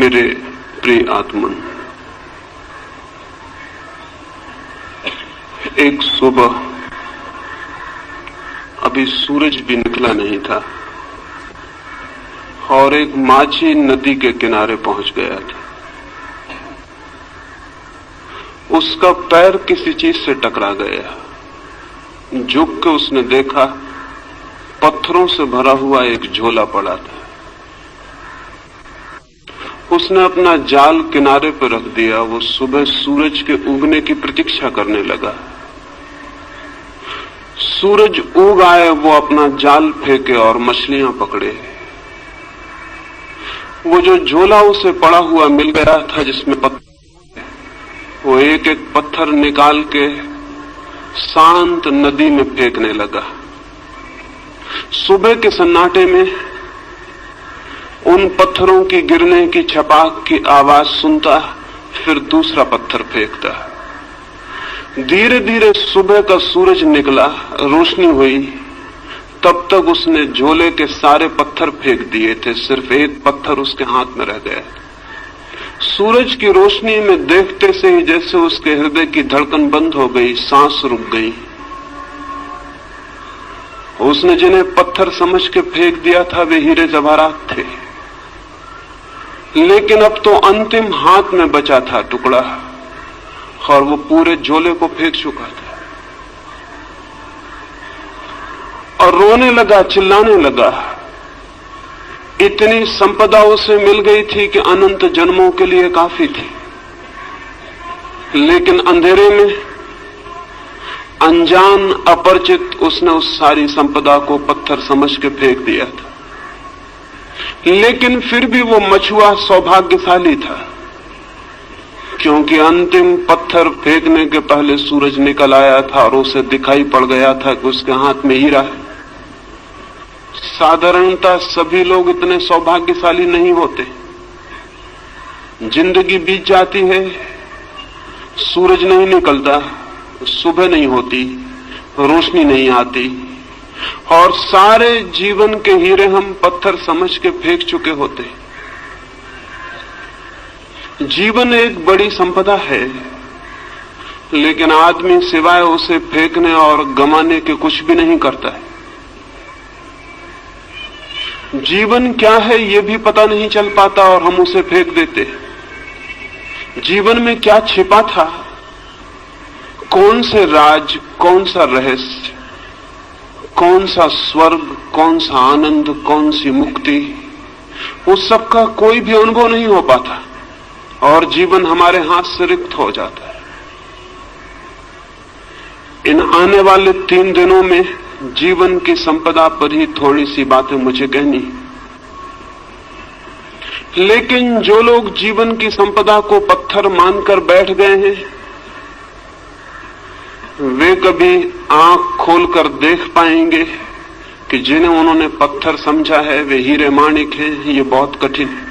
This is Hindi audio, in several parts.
मेरे प्रिय आत्मन, एक सुबह अभी सूरज भी निकला नहीं था और एक माझी नदी के किनारे पहुंच गया था। उसका पैर किसी चीज से टकरा गया। झुक के उसने देखा, पत्थरों से भरा हुआ एक झोला पड़ा था। उसने अपना जाल किनारे पर रख दिया। वो सुबह सूरज के उगने की प्रतीक्षा करने लगा। सूरज उग आए, वो अपना जाल फेंके और मछलियां पकड़े। वो जो झोला उसे पड़ा हुआ मिल गया था जिसमें पत्थर, वो एक एक पत्थर निकाल के शांत नदी में फेंकने लगा। सुबह के सन्नाटे में उन पत्थरों की गिरने की छपाक की आवाज सुनता, फिर दूसरा पत्थर फेंकता। धीरे धीरे सुबह का सूरज निकला, रोशनी हुई। तब तक उसने झोले के सारे पत्थर फेंक दिए थे, सिर्फ एक पत्थर उसके हाथ में रह गया। सूरज की रोशनी में देखते से ही जैसे उसके हृदय की धड़कन बंद हो गई, सांस रुक गई। उसने जिन्हें पत्थर समझ के फेंक दिया था वे हीरे जवाहरात थे, लेकिन अब तो अंतिम हाथ में बचा था टुकड़ा और वो पूरे झोले को फेंक चुका था। और रोने लगा, चिल्लाने लगा। इतनी संपदा उसे मिल गई थी कि अनंत जन्मों के लिए काफी थी, लेकिन अंधेरे में अनजान अपरिचित उसने उस सारी संपदा को पत्थर समझ के फेंक दिया था। लेकिन फिर भी वो मछुआ सौभाग्यशाली था, क्योंकि अंतिम पत्थर फेंकने के पहले सूरज निकल आया था और उसे दिखाई पड़ गया था कि उसके हाथ में हीरा है। साधारणतः सभी लोग इतने सौभाग्यशाली नहीं होते। जिंदगी बीत जाती है, सूरज नहीं निकलता, सुबह नहीं होती, रोशनी नहीं आती और सारे जीवन के हीरे हम पत्थर समझ के फेंक चुके होते। जीवन एक बड़ी संपदा है, लेकिन आदमी सिवाय उसे फेंकने और गंवाने के कुछ भी नहीं करता है। जीवन क्या है ये भी पता नहीं चल पाता और हम उसे फेंक देते। जीवन में क्या छिपा था, कौन से राज, कौन सा रहस्य, कौन सा स्वर्ग, कौन सा आनंद, कौन सी मुक्ति, उस सब का कोई भी अनुभव नहीं हो पाता और जीवन हमारे हाथ से रिक्त हो जाता है। इन आने वाले 3 दिनों में जीवन की संपदा पर ही थोड़ी सी बातें मुझे कहनी। लेकिन जो लोग जीवन की संपदा को पत्थर मानकर बैठ गए हैं, वे कभी आंख खोलकर देख पाएंगे कि जिन्हें उन्होंने पत्थर समझा है वे हीरे माणिक हैं। ये बहुत कठिन है।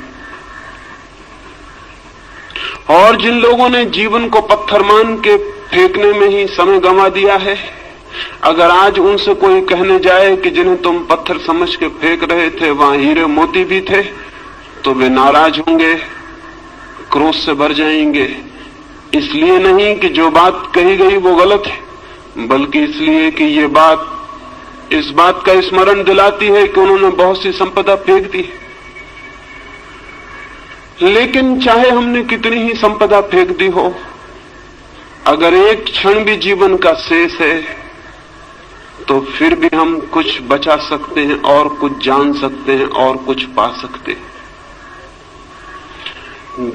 और जिन लोगों ने जीवन को पत्थर मान के फेंकने में ही समय गंवा दिया है, अगर आज उनसे कोई कहने जाए कि जिन्हें तुम पत्थर समझ के फेंक रहे थे वहां हीरे मोती भी थे, तो वे नाराज होंगे, क्रोध से भर जाएंगे। इसलिए नहीं कि जो बात कही गई वो गलत है, बल्कि इसलिए कि ये बात इस बात का स्मरण दिलाती है कि उन्होंने बहुत सी संपदा फेंक दी। लेकिन चाहे हमने कितनी ही संपदा फेंक दी हो, अगर एक क्षण भी जीवन का शेष है तो फिर भी हम कुछ बचा सकते हैं और कुछ जान सकते हैं और कुछ पा सकते हैं।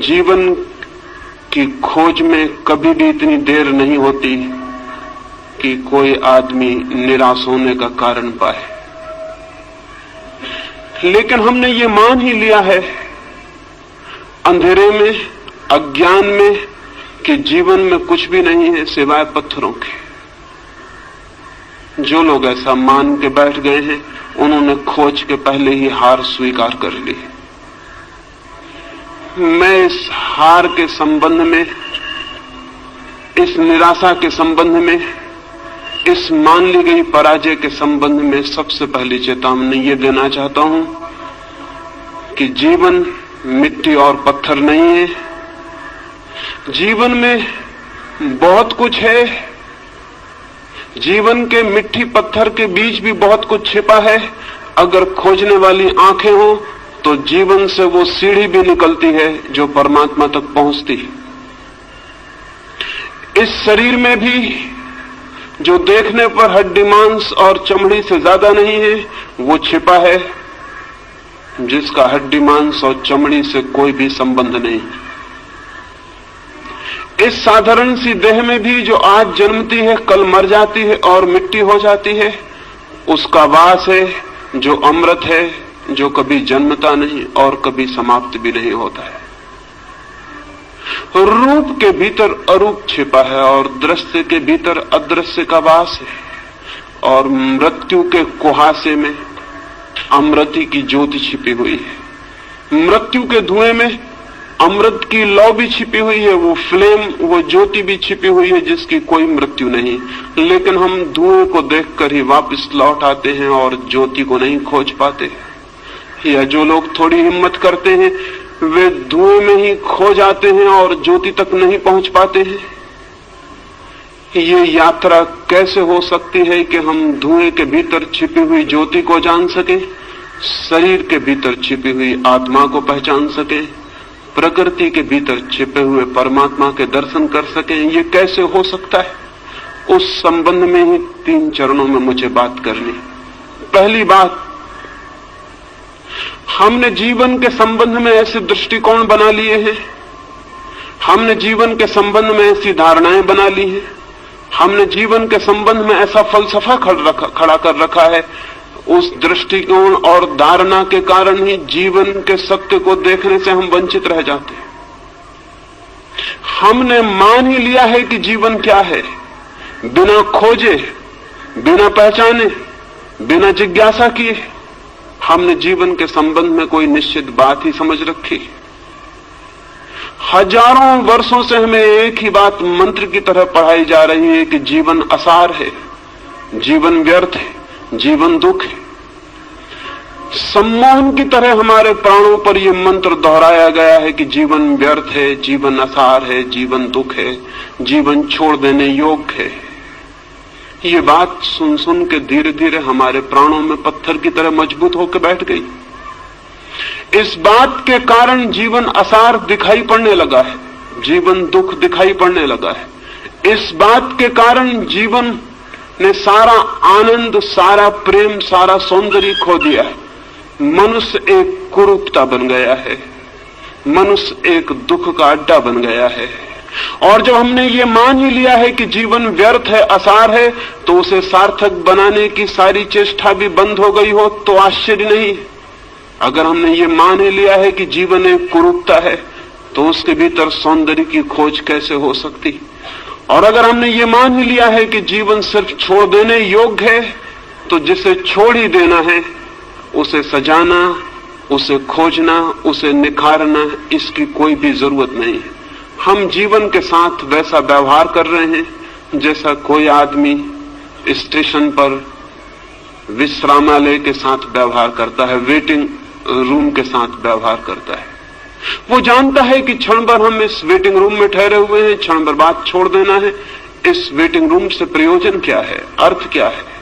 जीवन की खोज में कभी भी इतनी देर नहीं होती कि कोई आदमी निराश होने का कारण पाए। लेकिन हमने ये मान ही लिया है अंधेरे में, अज्ञान में, कि जीवन में कुछ भी नहीं है सिवाय पत्थरों के। जो लोग ऐसा मान के बैठ गए हैं उन्होंने खोज के पहले ही हार स्वीकार कर ली। मैं इस हार के संबंध में, इस निराशा के संबंध में, इस मान ली गई पराजय के संबंध में सबसे पहली चेतावनी ये देना चाहता हूं कि जीवन मिट्टी और पत्थर नहीं है। जीवन में बहुत कुछ है। जीवन के मिट्टी पत्थर के बीच भी बहुत कुछ छिपा है। अगर खोजने वाली आंखें हो तो जीवन से वो सीढ़ी भी निकलती है जो परमात्मा तक पहुंचती है। इस शरीर में भी जो देखने पर हड्डी मांस और चमड़ी से ज्यादा नहीं है, वो छिपा है जिसका हड्डी मांस और चमड़ी से कोई भी संबंध नहीं। इस साधारण सी देह में भी जो आज जन्मती है, कल मर जाती है और मिट्टी हो जाती है, उसका वास है जो अमृत है, जो कभी जन्मता नहीं और कभी समाप्त भी नहीं होता है। रूप के भीतर अरूप छिपा है और दृश्य के भीतर अदृश्य का वास है और मृत्यु के कुहासे में अमृति की ज्योति छिपी हुई है। मृत्यु के धुएं में अमृत की लौ भी छिपी हुई है, वो फ्लेम, वो ज्योति भी छिपी हुई है जिसकी कोई मृत्यु नहीं। लेकिन हम धुएं को देखकर ही वापस लौट आते हैं और ज्योति को नहीं खोज पाते। या जो लोग थोड़ी हिम्मत करते हैं वे धुएं में ही खो जाते हैं और ज्योति तक नहीं पहुंच पाते हैं। ये यात्रा कैसे हो सकती है कि हम धुएं के भीतर छिपी हुई ज्योति को जान सकें, शरीर के भीतर छिपी हुई आत्मा को पहचान सकें, प्रकृति के भीतर छिपे हुए परमात्मा के दर्शन कर सकें? ये कैसे हो सकता है? उस संबंध में ही 3 चरणों में मुझे बात करनी। पहली बात, हमने जीवन के संबंध में ऐसे दृष्टिकोण बना लिए हैं, हमने जीवन के संबंध में ऐसी धारणाएं बना ली हैं, हमने जीवन के संबंध में ऐसा फलसफा खड़ा कर रखा है। उस दृष्टिकोण और धारणा के कारण ही जीवन के सत्य को देखने से हम वंचित रह जाते हैं। हमने मान ही लिया है कि जीवन क्या है, बिना खोजे, बिना पहचाने, बिना जिज्ञासा किए हमने जीवन के संबंध में कोई निश्चित बात ही समझ रखी। हजारों वर्षों से हमें एक ही बात मंत्र की तरह पढ़ाई जा रही है कि जीवन असार है, जीवन व्यर्थ है, जीवन दुख है। सम्मोहन की तरह हमारे प्राणों पर यह मंत्र दोहराया गया है कि जीवन व्यर्थ है, जीवन असार है, जीवन दुख है, जीवन छोड़ देने योग्य है। ये बात सुन सुन के धीरे धीरे हमारे प्राणों में पत्थर की तरह मजबूत होकर बैठ गई। इस बात के कारण जीवन असार दिखाई पड़ने लगा है, जीवन दुख दिखाई पड़ने लगा है। इस बात के कारण जीवन ने सारा आनंद, सारा प्रेम, सारा सौंदर्य खो दिया है। मनुष्य एक कुरूपता बन गया है, मनुष्य एक दुख का अड्डा बन गया है। और जब हमने ये मान ही लिया है कि जीवन व्यर्थ है, असार है, तो उसे सार्थक बनाने की सारी चेष्टा भी बंद हो गई हो तो आश्चर्य नहीं। अगर हमने ये मान ही लिया है कि जीवन एक कुरूपता है तो उसके भीतर सौंदर्य की खोज कैसे हो सकती? और अगर हमने ये मान ही लिया है कि जीवन सिर्फ छोड़ देने योग्य है तो जिसे छोड़ ही देना है उसे सजाना, उसे खोजना, उसे निखारना, इसकी कोई भी जरूरत नहीं है। हम जीवन के साथ वैसा व्यवहार कर रहे हैं जैसा कोई आदमी स्टेशन पर विश्रामालय के साथ व्यवहार करता है, वेटिंग रूम के साथ व्यवहार करता है। वो जानता है कि क्षण भर हम इस वेटिंग रूम में ठहरे हुए हैं, क्षण भर बाद छोड़ देना है। इस वेटिंग रूम से प्रयोजन क्या है, अर्थ क्या है?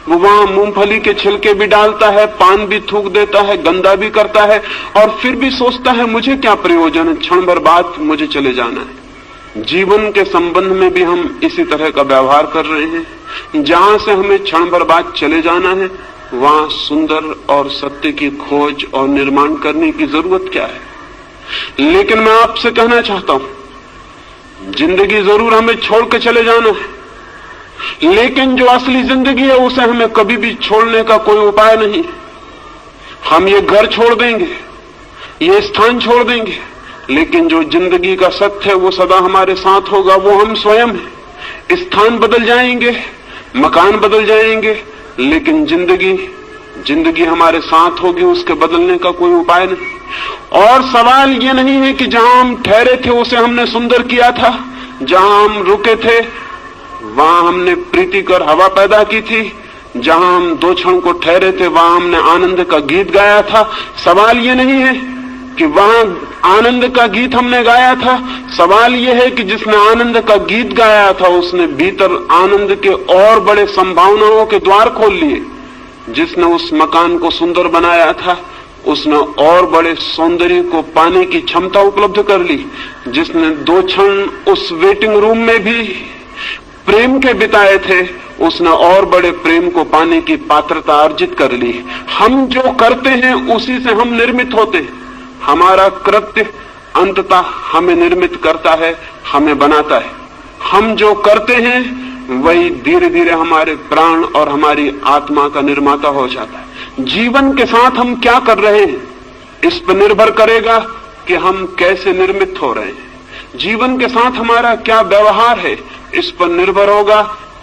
वो वहां मूंगफली के छिलके भी डालता है, पान भी थूक देता है, गंदा भी करता है और फिर भी सोचता है मुझे क्या प्रयोजन है, क्षण भर बाद मुझे चले जाना है। जीवन के संबंध में भी हम इसी तरह का व्यवहार कर रहे हैं। जहां से हमें क्षण भर बाद चले जाना है वहां सुंदर और सत्य की खोज और निर्माण करने की जरूरत क्या है? लेकिन मैं आपसे कहना चाहता हूं, जिंदगी जरूर हमें छोड़ के चले जाना है, लेकिन जो असली जिंदगी है उसे हमें कभी भी छोड़ने का कोई उपाय नहीं। हम ये घर छोड़ देंगे, ये स्थान छोड़ देंगे, लेकिन जो जिंदगी का सत्य है वो सदा हमारे साथ होगा, वो हम स्वयं हैं। स्थान बदल जाएंगे, मकान बदल जाएंगे, लेकिन जिंदगी हमारे साथ होगी, उसके बदलने का कोई उपाय नहीं। और सवाल ये नहीं है कि जहां हम ठहरे थे उसे हमने सुंदर किया था, जहां हम रुके थे वहां हमने प्रीति कर हवा पैदा की थी, जहां हम 2 क्षण को ठहरे थे वहां हमने आनंद का गीत गाया था। सवाल ये नहीं है कि वहां आनंद का गीत हमने गाया था। सवाल यह है कि जिसने आनंद का गीत गाया था उसने भीतर आनंद के और बड़े संभावनाओं के द्वार खोल लिए। जिसने उस मकान को सुंदर बनाया था उसने और बड़े सौंदर्य को पाने की क्षमता उपलब्ध कर ली। जिसने 2 क्षण उस वेटिंग रूम में भी प्रेम के बिताए थे उसने और बड़े प्रेम को पाने की पात्रता अर्जित कर ली। हम जो करते हैं उसी से हम निर्मित होते हैं। हमारा कृत्य अंततः हमें निर्मित करता है, हमें बनाता है। हम जो करते हैं वही धीरे धीरे हमारे प्राण और हमारी आत्मा का निर्माता हो जाता है। जीवन के साथ हम क्या कर रहे हैं इस पर निर्भर करेगा कि हम कैसे निर्मित हो रहे हैं। जीवन के साथ हमारा क्या व्यवहार है इस पर निर्भर होगा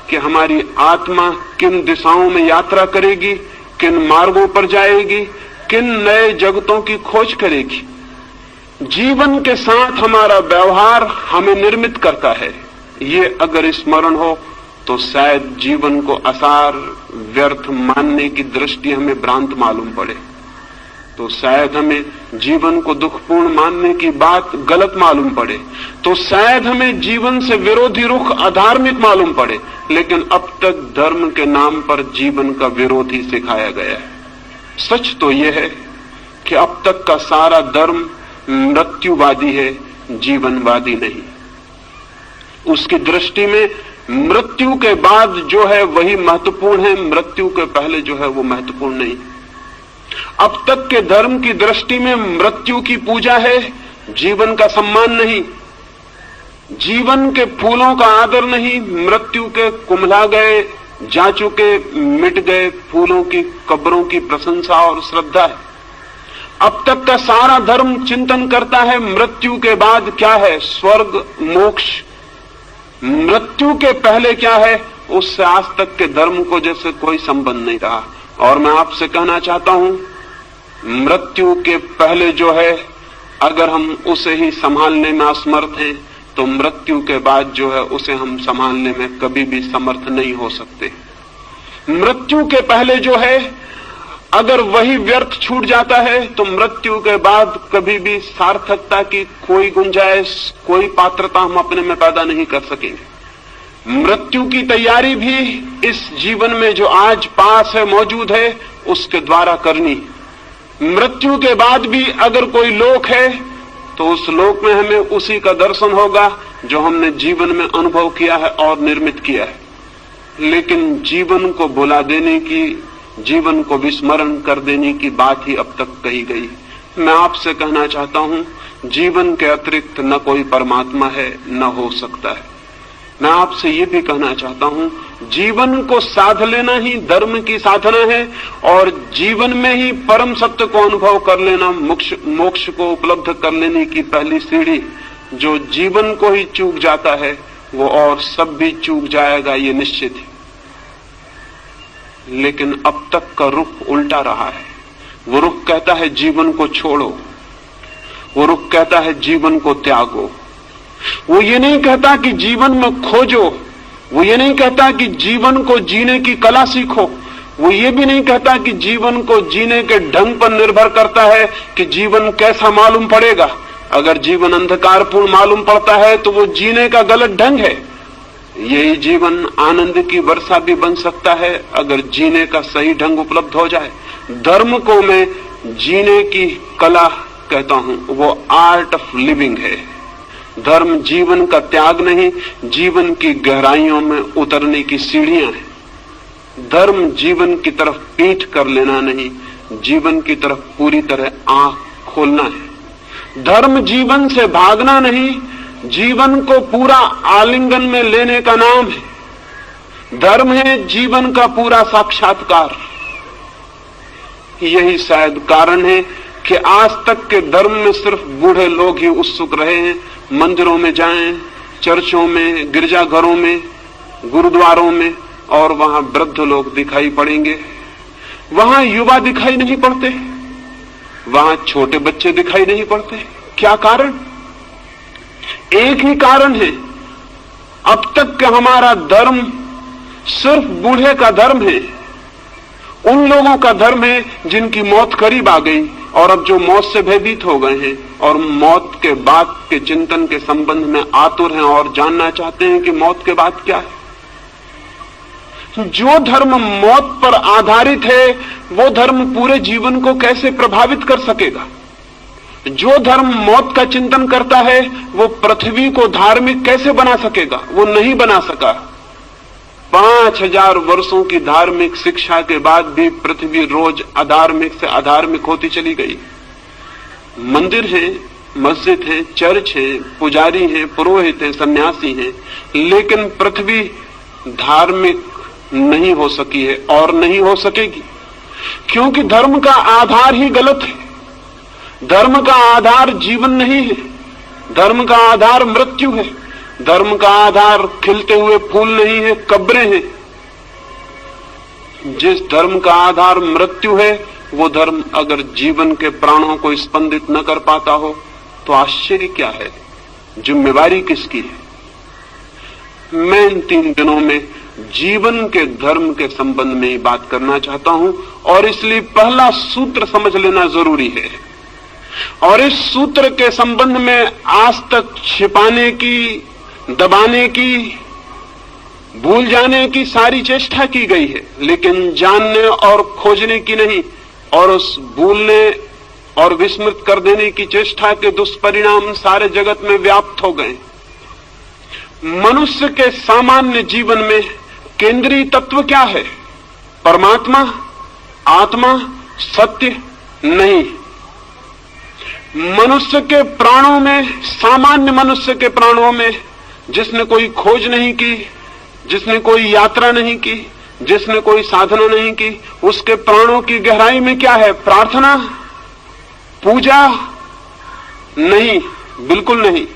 कि हमारी आत्मा किन दिशाओं में यात्रा करेगी, किन मार्गों पर जाएगी, किन नए जगतों की खोज करेगी। जीवन के साथ हमारा व्यवहार हमें निर्मित करता है। ये अगर स्मरण हो तो शायद जीवन को असार व्यर्थ मानने की दृष्टि हमें भ्रांत मालूम पड़े, तो शायद हमें जीवन को दुखपूर्ण मानने की बात गलत मालूम पड़े, तो शायद हमें जीवन से विरोधी रुख अधार्मिक मालूम पड़े। लेकिन अब तक धर्म के नाम पर जीवन का विरोध ही सिखाया गया है। सच तो यह है कि अब तक का सारा धर्म मृत्युवादी है, जीवनवादी नहीं। उसकी दृष्टि में मृत्यु के बाद जो है वही महत्वपूर्ण है, मृत्यु के पहले जो है वो महत्वपूर्ण नहीं। अब तक के धर्म की दृष्टि में मृत्यु की पूजा है, जीवन का सम्मान नहीं। जीवन के फूलों का आदर नहीं, मृत्यु के कुम्हला गए, जा चुके, मिट गए फूलों की कब्रों की प्रशंसा और श्रद्धा है। अब तक का सारा धर्म चिंतन करता है मृत्यु के बाद क्या है, स्वर्ग मोक्ष। मृत्यु के पहले क्या है उससे आज तक के धर्म को जैसे कोई संबंध नहीं रहा। और मैं आपसे कहना चाहता हूं, मृत्यु के पहले जो है अगर हम उसे ही संभालने में असमर्थ हैं तो मृत्यु के बाद जो है उसे हम संभालने में कभी भी समर्थ नहीं हो सकते। मृत्यु के पहले जो है अगर वही व्यर्थ छूट जाता है तो मृत्यु के बाद कभी भी सार्थकता की कोई गुंजाइश, कोई पात्रता हम अपने में पैदा नहीं कर सकेंगे। मृत्यु की तैयारी भी इस जीवन में जो आज पास है, मौजूद है, उसके द्वारा करनी। मृत्यु के बाद भी अगर कोई लोक है तो उस लोक में हमें उसी का दर्शन होगा जो हमने जीवन में अनुभव किया है और निर्मित किया है। लेकिन जीवन को भुला देने की, जीवन को विस्मरण कर देने की बात ही अब तक कही गई। मैं आपसे कहना चाहता हूं, जीवन के अतिरिक्त न कोई परमात्मा है, न हो सकता है। मैं आपसे ये भी कहना चाहता हूं, जीवन को साध लेना ही धर्म की साधना है और जीवन में ही परम सत्य को अनुभव कर लेना मोक्ष को उपलब्ध कर लेने की पहली सीढ़ी। जो जीवन को ही चूक जाता है वो और सब भी चूक जाएगा, ये निश्चित है। लेकिन अब तक का रुख उल्टा रहा है। वो रुख कहता है जीवन को छोड़ो, वो रुख कहता है जीवन को त्यागो। वो ये नहीं कहता कि जीवन में खोजो, वो ये नहीं कहता कि जीवन को जीने की कला सीखो, वो ये भी नहीं कहता कि जीवन को जीने के ढंग पर निर्भर करता है कि जीवन कैसा मालूम पड़ेगा। अगर जीवन अंधकारपूर्ण मालूम पड़ता है तो वो जीने का गलत ढंग है। यही जीवन आनंद की वर्षा भी बन सकता है अगर जीने का सही ढंग उपलब्ध हो जाए। धर्म को मैं जीने की कला कहता हूं, वो आर्ट ऑफ लिविंग है। धर्म जीवन का त्याग नहीं, जीवन की गहराइयों में उतरने की सीढ़ियां हैं। धर्म जीवन की तरफ पीठ कर लेना नहीं, जीवन की तरफ पूरी तरह आंख खोलना है। धर्म जीवन से भागना नहीं, जीवन को पूरा आलिंगन में लेने का नाम है। धर्म है जीवन का पूरा साक्षात्कार। यही शायद कारण है कि आज तक के धर्म में सिर्फ बूढ़े लोग ही उत्सुक रहे हैं। मंदिरों में जाएं, चर्चों में, गिरजाघरों में, गुरुद्वारों में, और वहां वृद्ध लोग दिखाई पड़ेंगे। वहां युवा दिखाई नहीं पड़ते, वहां छोटे बच्चे दिखाई नहीं पड़ते। क्या कारण? एक ही कारण है, अब तक का हमारा धर्म सिर्फ बूढ़े का धर्म है, उन लोगों का धर्म है जिनकी मौत करीब आ गई और अब जो मौत से भयभीत हो गए हैं और मौत के बाद के चिंतन के संबंध में आतुर हैं और जानना चाहते हैं कि मौत के बाद क्या है। जो धर्म मौत पर आधारित है वो धर्म पूरे जीवन को कैसे प्रभावित कर सकेगा? जो धर्म मौत का चिंतन करता है वो पृथ्वी को धार्मिक कैसे बना सकेगा? वो नहीं बना सका। 5000 वर्षों की धार्मिक शिक्षा के बाद भी पृथ्वी रोज अधार्मिक से अधार्मिक होती चली गई। मंदिर है, मस्जिद है, चर्च है, पुजारी हैं, पुरोहित हैं, सन्यासी हैं, लेकिन पृथ्वी धार्मिक नहीं हो सकी है और नहीं हो सकेगी, क्योंकि धर्म का आधार ही गलत है। धर्म का आधार जीवन नहीं है, धर्म का आधार मृत्यु है, धर्म का आधार खिलते हुए फूल नहीं है, कब्रें हैं। जिस धर्म का आधार मृत्यु है वो धर्म अगर जीवन के प्राणों को स्पंदित न कर पाता हो तो आश्चर्य क्या है? जिम्मेवारी किसकी है? मैं इन 3 दिनों में जीवन के धर्म के संबंध में ही बात करना चाहता हूं और इसलिए पहला सूत्र समझ लेना जरूरी है। और इस सूत्र के संबंध में आज तक छिपाने की, दबाने की, भूल जाने की सारी चेष्टा की गई है, लेकिन जानने और खोजने की नहीं। और उस भूलने और विस्मृत कर देने की चेष्टा के दुष्परिणाम सारे जगत में व्याप्त हो गए। मनुष्य के सामान्य जीवन में केंद्रीय तत्व क्या है? परमात्मा, आत्मा, सत्य नहीं। मनुष्य के प्राणों में, सामान्य मनुष्य के प्राणों में, जिसने कोई खोज नहीं की, जिसने कोई यात्रा नहीं की, जिसने कोई साधना नहीं की, उसके प्राणों की गहराई में क्या है? प्रार्थना, पूजा? नहीं, बिल्कुल नहीं।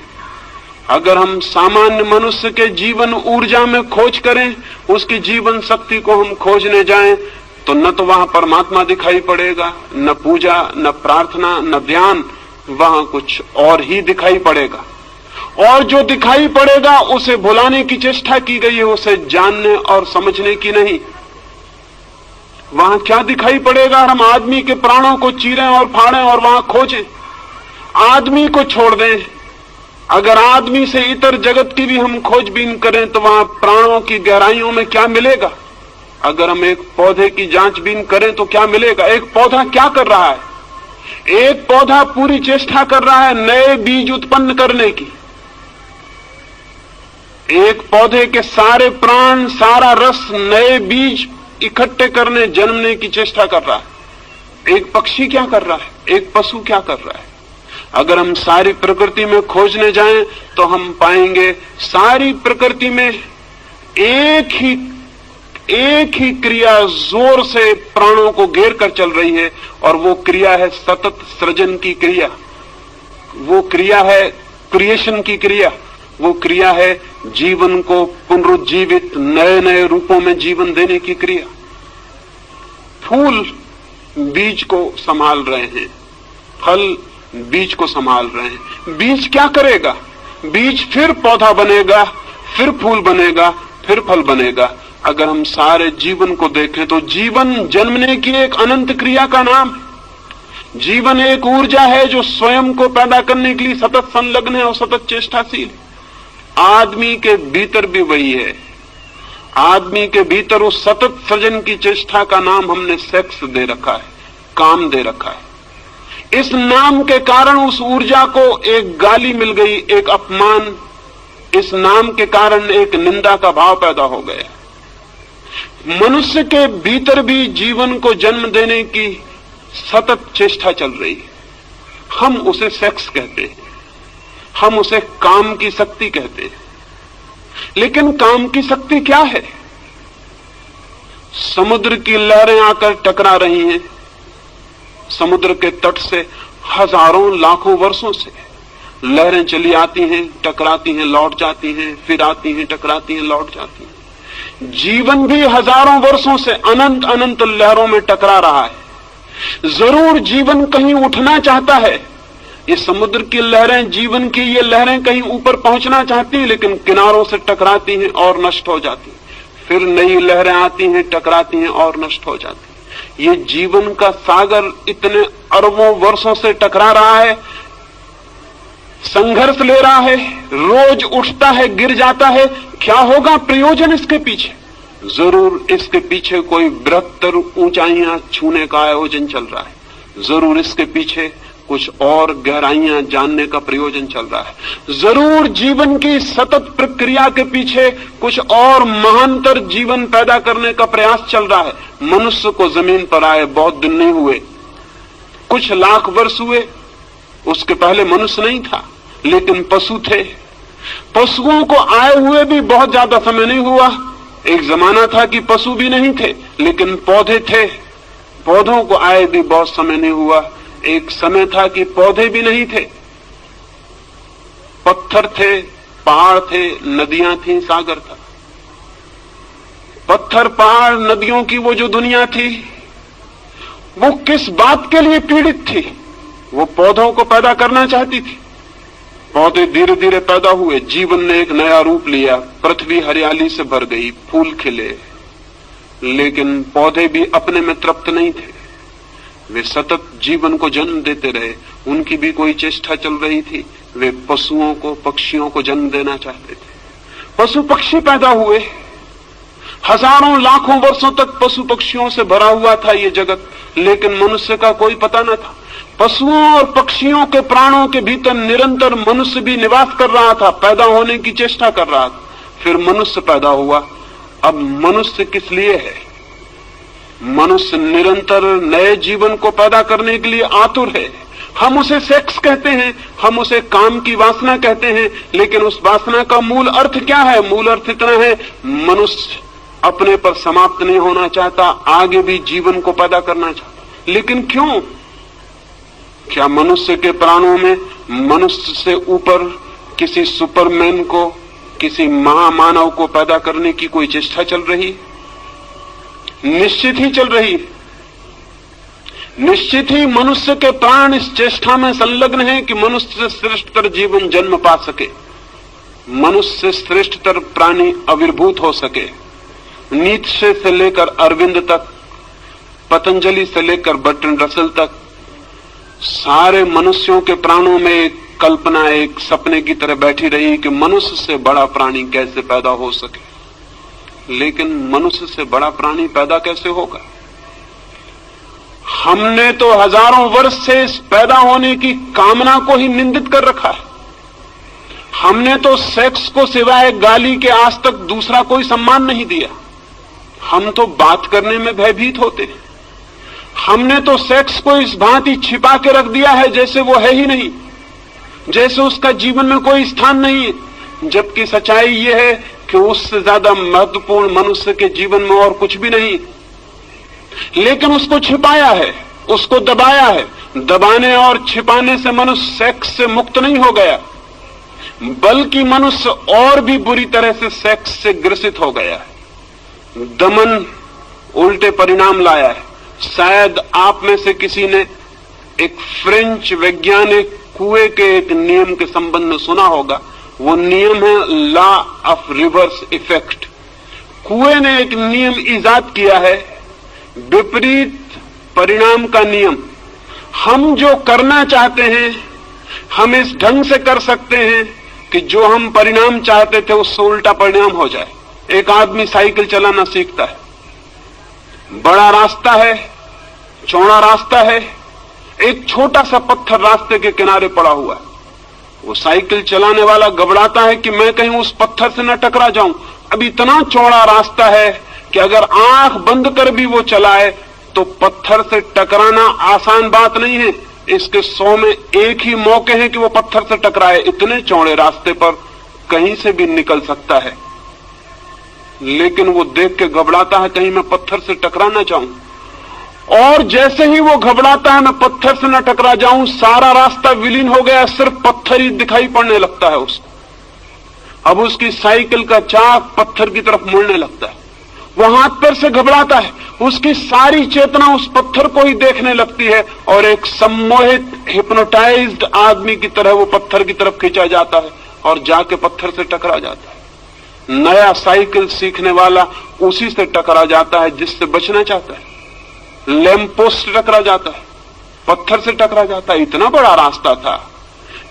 अगर हम सामान्य मनुष्य के जीवन ऊर्जा में खोज करें, उसकी जीवन शक्ति को हम खोजने जाएं, तो न तो वहां परमात्मा दिखाई पड़ेगा, न पूजा, न प्रार्थना, न ध्यान, वहां कुछ और ही दिखाई पड़ेगा। और जो दिखाई पड़ेगा उसे भुलाने की चेष्टा की गई है, उसे जानने और समझने की नहीं। वहां क्या दिखाई पड़ेगा? हम आदमी के प्राणों को चीरें और फाड़ें और वहां खोजें, आदमी को छोड़ दें। अगर आदमी से इतर जगत की भी हम खोजबीन करें तो वहां प्राणों की गहराइयों में क्या मिलेगा? अगर हम एक पौधे की जांचबीन करें तो क्या मिलेगा? एक पौधा क्या कर रहा है? एक पौधा पूरी चेष्टा कर रहा है नए बीज उत्पन्न करने की। एक पौधे के सारे प्राण, सारा रस नए बीज इकट्ठे करने, जन्मने की चेष्टा कर रहा है। एक पक्षी क्या कर रहा है? एक पशु क्या कर रहा है? अगर हम सारी प्रकृति में खोजने जाएं तो हम पाएंगे सारी प्रकृति में एक ही क्रिया जोर से प्राणों को घेर कर चल रही है, और वो क्रिया है सतत सृजन की क्रिया, वो क्रिया है क्रिएशन की क्रिया, वो क्रिया है जीवन को पुनरुज्जीवित नए नए रूपों में जीवन देने की क्रिया। फूल बीज को संभाल रहे हैं, फल बीज को संभाल रहे हैं। बीज क्या करेगा? बीज फिर पौधा बनेगा, फिर फूल बनेगा, फिर फल बनेगा। अगर हम सारे जीवन को देखें तो जीवन जन्मने की एक अनंत क्रिया का नाम है। जीवन एक ऊर्जा है जो स्वयं को पैदा करने के लिए सतत संलग्न है और सतत चेष्टाशील है। आदमी के भीतर भी वही है। आदमी के भीतर उस सतत सृजन की चेष्टा का नाम हमने सेक्स दे रखा है, काम दे रखा है। इस नाम के कारण उस ऊर्जा को एक गाली मिल गई, एक अपमान। इस नाम के कारण एक निंदा का भाव पैदा हो गया। मनुष्य के भीतर भी जीवन को जन्म देने की सतत चेष्टा चल रही है। हम उसे सेक्स कहते हैं, हम उसे काम की शक्ति कहते हैं। लेकिन काम की शक्ति क्या है? समुद्र की लहरें आकर टकरा रही हैं। समुद्र के तट से हजारों लाखों वर्षों से लहरें चली आती हैं, टकराती हैं, लौट जाती हैं, फिर आती हैं, टकराती हैं, लौट जाती हैं। जीवन भी हजारों वर्षों से अनंत अनंत लहरों में टकरा रहा है। जरूर जीवन कहीं उठना चाहता है। ये समुद्र की लहरें, जीवन की ये लहरें कहीं ऊपर पहुंचना चाहती हैं, लेकिन किनारों से टकराती हैं और नष्ट हो जाती हैं। फिर नई लहरें आती हैं, टकराती हैं और नष्ट हो जाती हैं। ये जीवन का सागर इतने अरबों वर्षों से टकरा रहा है, संघर्ष ले रहा है, रोज उठता है, गिर जाता है। क्या होगा प्रयोजन इसके पीछे? जरूर इसके पीछे कोई बृहत्तर ऊंचाइयां छूने का आयोजन चल रहा है। जरूर इसके पीछे कुछ और गहराइयां जानने का प्रयोजन चल रहा है। जरूर जीवन की सतत प्रक्रिया के पीछे कुछ और महानतर जीवन पैदा करने का प्रयास चल रहा है। मनुष्य को जमीन पर आए बहुत दिन नहीं हुए, कुछ लाख वर्ष हुए। उसके पहले मनुष्य नहीं था, लेकिन पशु थे। पशुओं को आए हुए भी बहुत ज्यादा समय नहीं हुआ। एक जमाना था कि पशु भी नहीं थे, लेकिन पौधे थे। पौधों को आए भी बहुत समय नहीं हुआ। एक समय था कि पौधे भी नहीं थे, पत्थर थे, पहाड़ थे, नदियां थी, सागर था। पत्थर, पहाड़, नदियों की वो जो दुनिया थी, वो किस बात के लिए पीड़ित थी? वो पौधों को पैदा करना चाहती थी। पौधे धीरे धीरे पैदा हुए, जीवन ने एक नया रूप लिया, पृथ्वी हरियाली से भर गई, फूल खिले। लेकिन पौधे भी अपने में तृप्त नहीं थे, वे सतत जीवन को जन्म देते रहे। उनकी भी कोई चेष्टा चल रही थी। वे पशुओं को, पक्षियों को जन्म देना चाहते थे। पशु पक्षी पैदा हुए। हजारों लाखों वर्षों तक पशु पक्षियों से भरा हुआ था ये जगत, लेकिन मनुष्य का कोई पता न था। पशुओं और पक्षियों के प्राणों के भीतर निरंतर मनुष्य भी निवास कर रहा था, पैदा होने की चेष्टा कर रहा था। फिर मनुष्य पैदा हुआ। अब मनुष्य किस लिए है? मनुष्य निरंतर नए जीवन को पैदा करने के लिए आतुर है। हम उसे सेक्स कहते हैं, हम उसे काम की वासना कहते हैं, लेकिन उस वासना का मूल अर्थ क्या है? मूल अर्थ इतना है, मनुष्य अपने पर समाप्त नहीं होना चाहता, आगे भी जीवन को पैदा करना चाहता। लेकिन क्यों? क्या मनुष्य के प्राणों में मनुष्य से ऊपर किसी सुपरमैन को, किसी महामानव को पैदा करने की कोई चेष्टा चल रही है? निश्चित ही चल रही है। निश्चित ही मनुष्य के प्राण इस चेष्टा में संलग्न है कि मनुष्य से श्रेष्ठतर जीवन जन्म पा सके, मनुष्य से श्रेष्ठतर प्राणी आविर्भूत हो सके। नीत्शे से लेकर अरविंद तक, पतंजलि से लेकर बर्ट्रैंड रसेल तक, सारे मनुष्यों के प्राणों में एक कल्पना, एक सपने की तरह बैठी रही कि मनुष्य से बड़ा प्राणी कैसे पैदा हो सके। लेकिन मनुष्य से बड़ा प्राणी पैदा कैसे होगा? हमने तो हजारों वर्ष से इस पैदा होने की कामना को ही निंदित कर रखा है। हमने तो सेक्स को सिवाय गाली के आज तक दूसरा कोई सम्मान नहीं दिया। हम तो बात करने में भयभीत होते हैं। हमने तो सेक्स को इस भांति छिपा के रख दिया है जैसे वो है ही नहीं, जैसे उसका जीवन में कोई स्थान नहीं है। जबकि सच्चाई ये है कि उससे ज्यादा महत्वपूर्ण मनुष्य के जीवन में और कुछ भी नहीं। लेकिन उसको छिपाया है, उसको दबाया है। दबाने और छिपाने से मनुष्य सेक्स से मुक्त नहीं हो गया, बल्कि मनुष्य और भी बुरी तरह से सेक्स से ग्रसित हो गया है। दमन उल्टे परिणाम लाया है। शायद आप में से किसी ने एक फ्रेंच वैज्ञानिक कुएं के एक नियम के संबंध में सुना होगा। वो नियम है लॉ ऑफ रिवर्स इफेक्ट। कुएं ने एक नियम इजाद किया है, विपरीत परिणाम का नियम। हम जो करना चाहते हैं हम इस ढंग से कर सकते हैं कि जो हम परिणाम चाहते थे उससे उल्टा परिणाम हो जाए। एक आदमी साइकिल चलाना सीखता है, बड़ा रास्ता है, चौड़ा रास्ता है, एक छोटा सा पत्थर रास्ते के किनारे पड़ा हुआ है। वो साइकिल चलाने वाला घबराता है कि मैं कहीं उस पत्थर से न टकरा जाऊं। अब इतना चौड़ा रास्ता है कि अगर आंख बंद कर भी वो चलाए तो पत्थर से टकराना आसान बात नहीं है। इसके 100 में एक ही मौके हैं कि वो पत्थर से टकराए। इतने चौड़े रास्ते पर कहीं से भी निकल सकता है, लेकिन वो देख के घबराता है कहीं मैं पत्थर से टकरा ना जाऊं। और जैसे ही वो घबराता है मैं पत्थर से न टकरा जाऊं, सारा रास्ता विलीन हो गया, सिर्फ पत्थर ही दिखाई पड़ने लगता है उसको। अब उसकी साइकिल का चाक पत्थर की तरफ मुड़ने लगता है। वो हाथ पैर से घबराता है, उसकी सारी चेतना उस पत्थर को ही देखने लगती है और एक सम्मोहित हिप्नोटाइज्ड आदमी की तरह वो पत्थर की तरफ खींचा जाता है और जाके पत्थर से टकरा जाता है। नया साइकिल सीखने वाला उसी से टकरा जाता है जिससे बचना चाहता है। लैंप पोस्ट से टकरा जाता है, पत्थर से टकरा जाता है। इतना बड़ा रास्ता था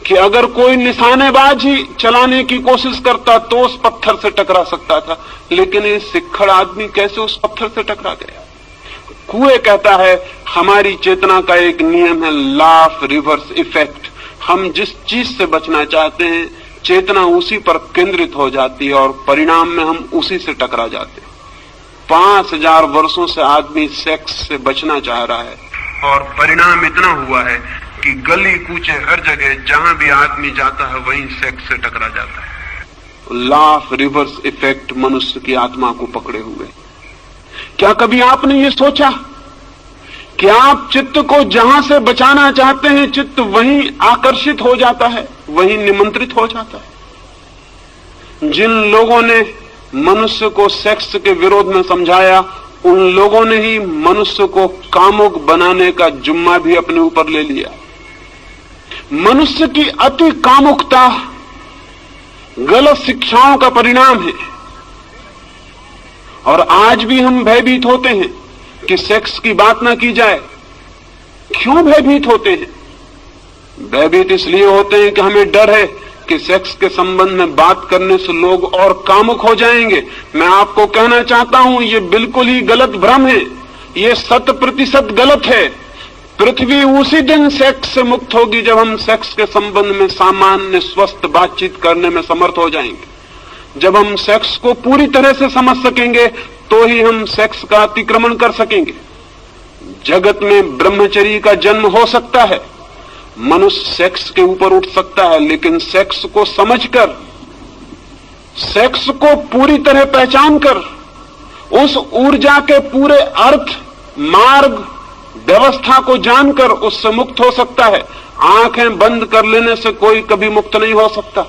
कि अगर कोई निशानेबाज ही चलाने की कोशिश करता तो उस पत्थर से टकरा सकता था, लेकिन ये सिक्खड़ आदमी कैसे उस पत्थर से टकरा गया। कुएं कहता है हमारी चेतना का एक नियम है, लॉ ऑफ रिवर्स इफेक्ट। हम जिस चीज से बचना चाहते हैं चेतना उसी पर केंद्रित हो जाती है और परिणाम में हम उसी से टकरा जाते हैं। 5000 वर्षों से आदमी सेक्स से बचना चाह रहा है और परिणाम इतना हुआ है कि गली कूचे हर जगह जहां भी आदमी जाता है वहीं सेक्स से टकरा जाता है। लॉ ऑफ रिवर्स इफेक्ट मनुष्य की आत्मा को पकड़े हुए। क्या कभी आपने ये सोचा कि आप चित्त को जहां से बचाना चाहते हैं चित्त वहीं आकर्षित हो जाता है, वहीं निमंत्रित हो जाता है। जिन लोगों ने मनुष्य को सेक्स के विरोध में समझाया उन लोगों ने ही मनुष्य को कामुक बनाने का जुम्मा भी अपने ऊपर ले लिया। मनुष्य की अति कामुकता गलत शिक्षाओं का परिणाम है और आज भी हम भयभीत होते हैं कि सेक्स की बात ना की जाए। क्यों भयभीत होते हैं? भयभीत इसलिए होते हैं कि हमें डर है कि सेक्स के संबंध में बात करने से लोग और कामुक हो जाएंगे। मैं आपको कहना चाहता हूं ये बिल्कुल ही गलत भ्रम है, ये 100% गलत है। पृथ्वी उसी दिन सेक्स से मुक्त होगी जब हम सेक्स के संबंध में सामान्य स्वस्थ बातचीत करने में समर्थ हो जाएंगे। जब हम सेक्स को पूरी तरह से समझ सकेंगे तो ही हम सेक्स का अतिक्रमण कर सकेंगे। जगत में ब्रह्मचर्य का जन्म हो सकता है, मनुष्य सेक्स के ऊपर उठ सकता है, लेकिन सेक्स को समझकर, सेक्स को पूरी तरह पहचान कर, उस ऊर्जा के पूरे अर्थ, मार्ग, व्यवस्था को जानकर उससे मुक्त हो सकता है। आंखें बंद कर लेने से कोई कभी मुक्त नहीं हो सकता।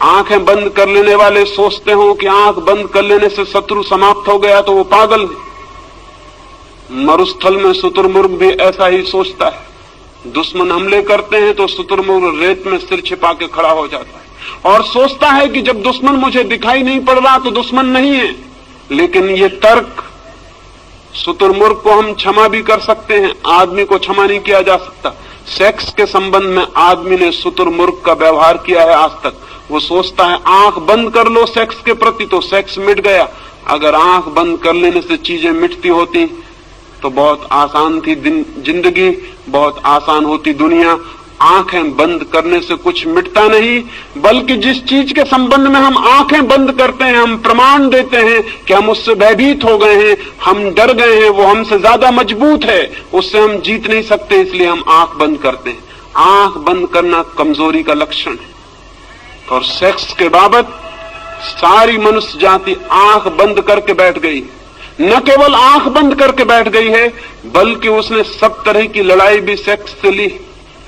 आंखें बंद कर लेने वाले सोचते हो कि आंख बंद कर लेने से शत्रु समाप्त हो गया तो वो पागल है। मरुस्थल में शुतुरमुर्ग भी ऐसा ही सोचता है। दुश्मन हमले करते हैं तो शुतुरमुर्ग रेत में सिर छिपा के खड़ा हो जाता है और सोचता है कि जब दुश्मन मुझे दिखाई नहीं पड़ रहा तो दुश्मन नहीं है। लेकिन ये तर्क, शुतुरमुर्ग को हम क्षमा भी कर सकते हैं, आदमी को क्षमा नहीं किया जा सकता। सेक्स के संबंध में आदमी ने शुतुरमुर्ग का व्यवहार किया है आज तक। वो सोचता है आंख बंद कर लो सेक्स के प्रति तो सेक्स मिट गया। अगर आंख बंद कर लेने से चीजें मिटती होती तो बहुत आसान थी जिंदगी, बहुत आसान होती दुनिया। आंखें बंद करने से कुछ मिटता नहीं, बल्कि जिस चीज के संबंध में हम आंखें बंद करते हैं, हम प्रमाण देते हैं कि हम उससे भयभीत हो गए हैं, हम डर गए हैं, वो हमसे ज्यादा मजबूत है, उससे हम जीत नहीं सकते, इसलिए हम आंख बंद करते हैं। आंख बंद करना कमजोरी का लक्षण है। और सेक्स के बाबत सारी मनुष्य जाति आंख बंद करके बैठ गई। न केवल आंख बंद करके बैठ गई है, बल्कि उसने सब तरह की लड़ाई भी सेक्स से ली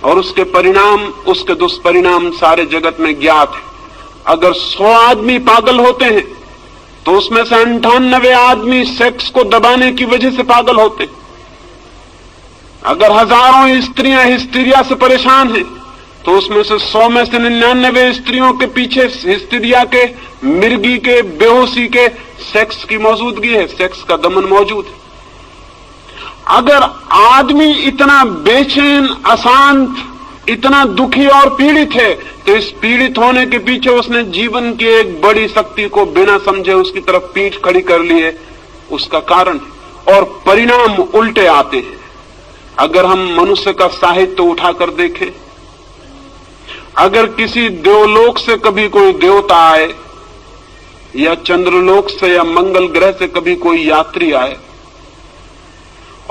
और उसके परिणाम, उसके दुष्परिणाम सारे जगत में ज्ञात है। अगर 100 आदमी पागल होते हैं तो उसमें से 98 आदमी सेक्स को दबाने की वजह से पागल होते। अगर हजारों स्त्रियां हिस्टीरिया से परेशान हैं तो उसमें से 100 में से 99 स्त्रियों के पीछे हिस्टीरिया के, मिर्गी के, बेहोशी के सेक्स की मौजूदगी है, सेक्स का दमन मौजूद है। अगर आदमी इतना बेचैन, अशांत, इतना दुखी और पीड़ित है तो इस पीड़ित होने के पीछे उसने जीवन की एक बड़ी शक्ति को बिना समझे उसकी तरफ पीठ खड़ी कर ली है, उसका कारण। और परिणाम उल्टे आते हैं। अगर हम मनुष्य का साहित्य उठाकर देखें, अगर किसी देवलोक से कभी कोई देवता आए या चंद्रलोक से या मंगल ग्रह से कभी कोई यात्री आए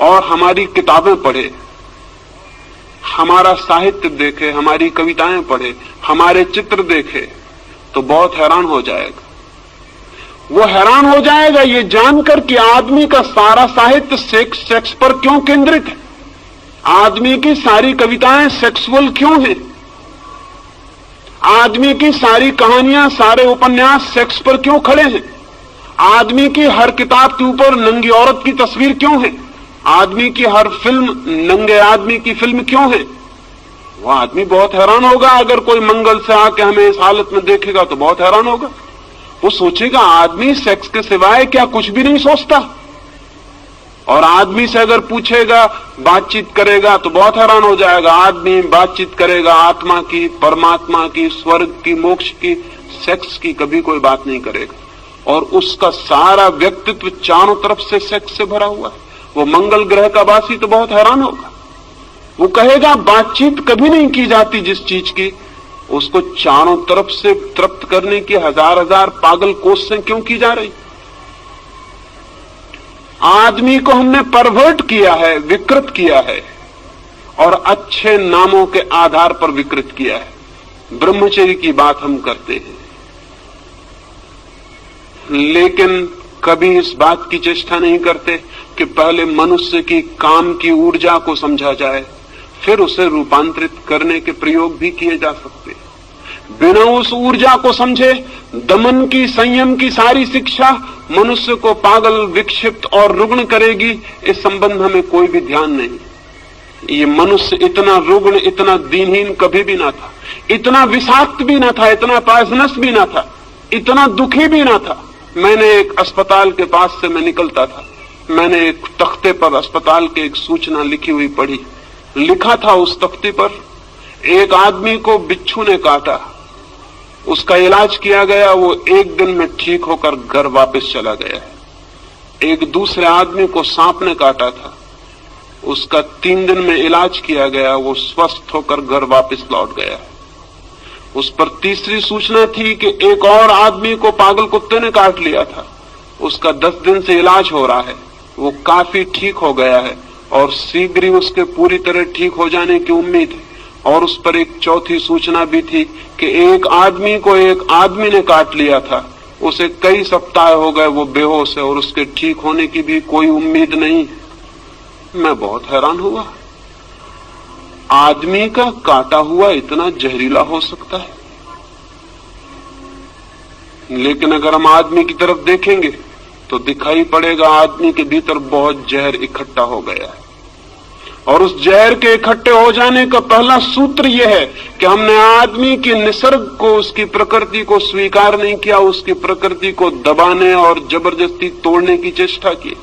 और हमारी किताबें पढ़े, हमारा साहित्य देखे, हमारी कविताएं पढ़े, हमारे चित्र देखे, तो बहुत हैरान हो जाएगा। वो हैरान हो जाएगा ये जानकर कि आदमी का सारा साहित्य सेक्स पर क्यों केंद्रित है, आदमी की सारी कविताएं सेक्सुअल क्यों हैं, आदमी की सारी कहानियां, सारे उपन्यास सेक्स पर क्यों खड़े हैं, आदमी की हर किताब के ऊपर नंगी औरत की तस्वीर क्यों है, आदमी की हर फिल्म नंगे आदमी की फिल्म क्यों है। वो आदमी बहुत हैरान होगा। अगर कोई मंगल से आके हमें इस हालत में देखेगा तो बहुत हैरान होगा। वो सोचेगा आदमी सेक्स के सिवाय क्या कुछ भी नहीं सोचता। और आदमी से अगर पूछेगा, बातचीत करेगा, तो बहुत हैरान हो जाएगा। आदमी बातचीत करेगा आत्मा की, परमात्मा की, स्वर्ग की, मोक्ष की, सेक्स की कभी कोई बात नहीं करेगा। और उसका सारा व्यक्तित्व चारों तरफ से सेक्स से भरा हुआ है। वो मंगल ग्रह का वासी तो बहुत हैरान होगा। वो कहेगा बातचीत कभी नहीं की जाती जिस चीज की, उसको चारों तरफ से तृप्त करने की हजार हजार पागल कोशिशें क्यों की जा रही। आदमी को हमने परवर्ट किया है, विकृत किया है, और अच्छे नामों के आधार पर विकृत किया है। ब्रह्मचर्य की बात हम करते हैं, लेकिन कभी इस बात की चेष्टा नहीं करते कि पहले मनुष्य की काम की ऊर्जा को समझा जाए, फिर उसे रूपांतरित करने के प्रयोग भी किए जा सकते हैं। बिना उस ऊर्जा को समझे दमन की, संयम की सारी शिक्षा मनुष्य को पागल, विक्षिप्त और रुग्ण करेगी। इस संबंध में कोई भी ध्यान नहीं। ये मनुष्य इतना रुग्ण, इतना दीनहीन कभी भी ना था, इतना विषाक्त भी ना था, इतना पॉइजनस भी ना था, इतना दुखी भी ना था। मैंने एक अस्पताल के पास से मैं निकलता था, मैंने एक तख्ते पर अस्पताल की एक सूचना लिखी हुई पढ़ी। लिखा था उस तख्ते पर, एक आदमी को बिच्छू ने काटा, उसका इलाज किया गया, वो एक दिन में ठीक होकर घर वापस चला गया है। एक दूसरे आदमी को सांप ने काटा था, उसका 3 दिन में इलाज किया गया, वो स्वस्थ होकर घर वापस लौट गया है। उस पर तीसरी सूचना थी कि एक और आदमी को पागल कुत्ते ने काट लिया था, उसका 10 दिन से इलाज हो रहा है, वो काफी ठीक हो गया है और शीघ्र ही उसके पूरी तरह ठीक हो जाने की उम्मीद है। और उस पर एक चौथी सूचना भी थी कि एक आदमी को एक आदमी ने काट लिया था, उसे कई सप्ताह हो गए, वो बेहोश है और उसके ठीक होने की भी कोई उम्मीद नहीं। मैं बहुत हैरान हुआ, आदमी का काटा हुआ इतना जहरीला हो सकता है। लेकिन अगर हम आदमी की तरफ देखेंगे तो दिखाई पड़ेगा आदमी के भीतर बहुत जहर इकट्ठा हो गया है। और उस जहर के इकट्ठे हो जाने का पहला सूत्र यह है कि हमने आदमी के निसर्ग को, उसकी प्रकृति को स्वीकार नहीं किया, उसकी प्रकृति को दबाने और जबरदस्ती तोड़ने की चेष्टा की।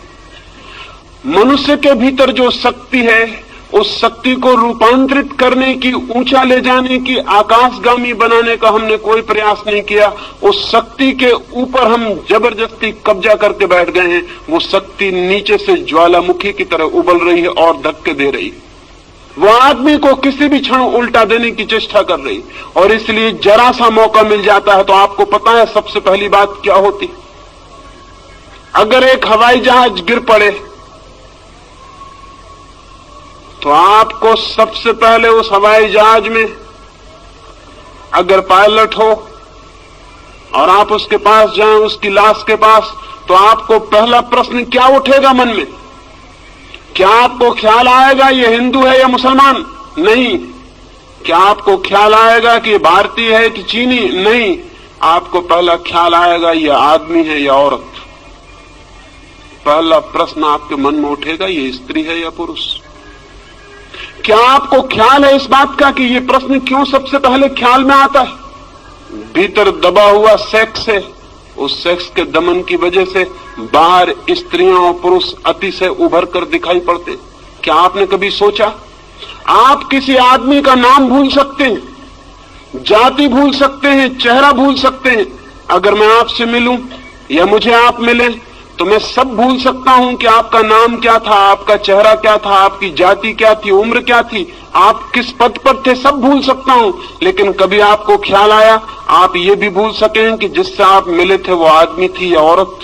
मनुष्य के भीतर जो शक्ति है, उस शक्ति को रूपांतरित करने की, ऊंचा ले जाने की, आकाशगामी बनाने का हमने कोई प्रयास नहीं किया। उस शक्ति के ऊपर हम जबरदस्ती कब्जा करके बैठ गए हैं। वो शक्ति नीचे से ज्वालामुखी की तरह उबल रही है और धक्के दे रही है। वो आदमी को किसी भी क्षण उल्टा देने की चेष्टा कर रही, और इसलिए जरा सा मौका मिल जाता है तो आपको पता है सबसे पहली बात क्या होती। अगर एक हवाई जहाज गिर पड़े तो आपको सबसे पहले उस हवाई जहाज में अगर पायलट हो और आप उसके पास जाएं, उसकी लाश के पास, तो आपको पहला प्रश्न क्या उठेगा मन में? क्या आपको ख्याल आएगा ये हिंदू है या मुसलमान? नहीं। क्या आपको ख्याल आएगा कि ये भारतीय है कि चीनी? नहीं। आपको पहला ख्याल आएगा ये आदमी है या औरत। पहला प्रश्न आपके मन में उठेगा ये स्त्री है या पुरुष। क्या आपको ख्याल है इस बात का कि ये प्रश्न क्यों सबसे पहले ख्याल में आता है? भीतर दबा हुआ सेक्स है, उस सेक्स के दमन की वजह से बाहर स्त्रियां और पुरुष अतिशय उभर कर दिखाई पड़ते। क्या आपने कभी सोचा? आप किसी आदमी का नाम भूल सकते हैं, जाति भूल सकते हैं, चेहरा भूल सकते हैं। अगर मैं आपसे मिलूं या मुझे आप मिलें तो मैं सब भूल सकता हूं कि आपका नाम क्या था, आपका चेहरा क्या था, आपकी जाति क्या थी, उम्र क्या थी, आप किस पद पर थे, सब भूल सकता हूं। लेकिन कभी आपको ख्याल आया आप ये भी भूल सकें कि जिससे आप मिले थे वो आदमी थी या औरत?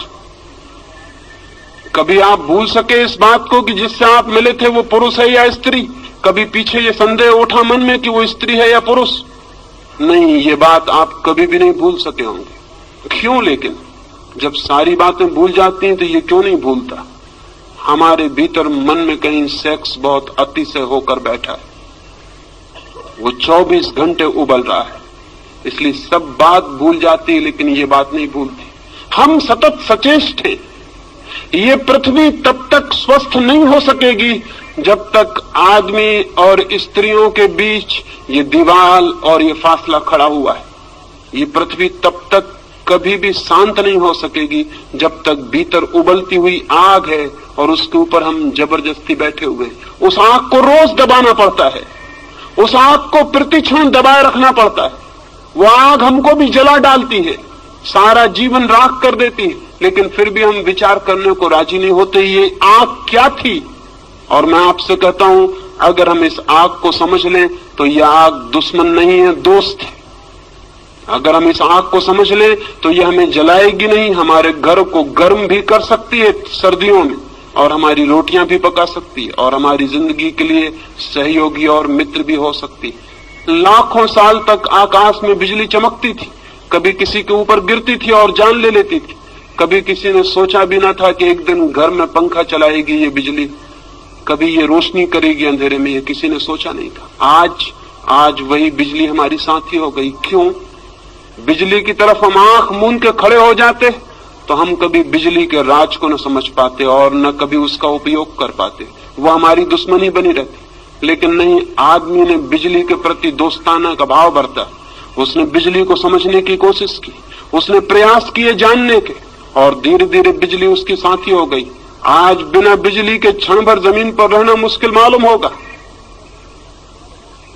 कभी आप भूल सके इस बात को कि जिससे आप मिले थे वो पुरुष है या स्त्री? कभी पीछे ये संदेह उठा मन में कि वो स्त्री है या पुरुष? नहीं, ये बात आप कभी भी नहीं भूल सके होंगे। क्यों? लेकिन जब सारी बातें भूल जाती हैं तो ये क्यों नहीं भूलता? हमारे भीतर मन में कहीं सेक्स बहुत अतिशय होकर बैठा है, वो 24 घंटे उबल रहा है, इसलिए सब बात भूल जाती है लेकिन ये बात नहीं भूलती। हम सतत सचेष्ट हैं। ये पृथ्वी तब तक स्वस्थ नहीं हो सकेगी जब तक आदमी और स्त्रियों के बीच ये दीवार और ये फासला खड़ा हुआ है। ये पृथ्वी तब तक कभी भी शांत नहीं हो सकेगी जब तक भीतर उबलती हुई आग है और उसके ऊपर हम जबरदस्ती बैठे हुए हैं। उस आग को रोज दबाना पड़ता है, उस आग को प्रतिक्षण दबाए रखना पड़ता है। वो आग हमको भी जला डालती है, सारा जीवन राख कर देती है, लेकिन फिर भी हम विचार करने को राजी नहीं होते ये आग क्या थी। और मैं आपसे कहता हूं, अगर हम इस आग को समझ लें तो यह आग दुश्मन नहीं है, दोस्त है। अगर हम इस आग को समझ लें तो यह हमें जलाएगी नहीं, हमारे घर को गर्म भी कर सकती है सर्दियों में, और हमारी रोटियां भी पका सकती है, और हमारी जिंदगी के लिए सहयोगी और मित्र भी हो सकती है। लाखों साल तक आकाश में बिजली चमकती थी, कभी किसी के ऊपर गिरती थी और जान ले लेती थी। कभी किसी ने सोचा भी ना था कि एक दिन घर में पंखा चलाएगी ये बिजली, कभी ये रोशनी करेगी अंधेरे में, ये किसी ने सोचा नहीं था। आज वही बिजली हमारी साथी हो गई। क्यों? बिजली की तरफ हम आंख मूंद के खड़े हो जाते तो हम कभी बिजली के राज को न समझ पाते और न कभी उसका उपयोग कर पाते, वह हमारी दुश्मनी बनी रहती। लेकिन नहीं, आदमी ने बिजली के प्रति दोस्ताना का भाव बरता, उसने बिजली को समझने की कोशिश की, उसने प्रयास किए जानने के, और धीरे धीरे बिजली उसकी साथी हो गई। आज बिना बिजली के क्षण भर जमीन पर रहना मुश्किल मालूम होगा।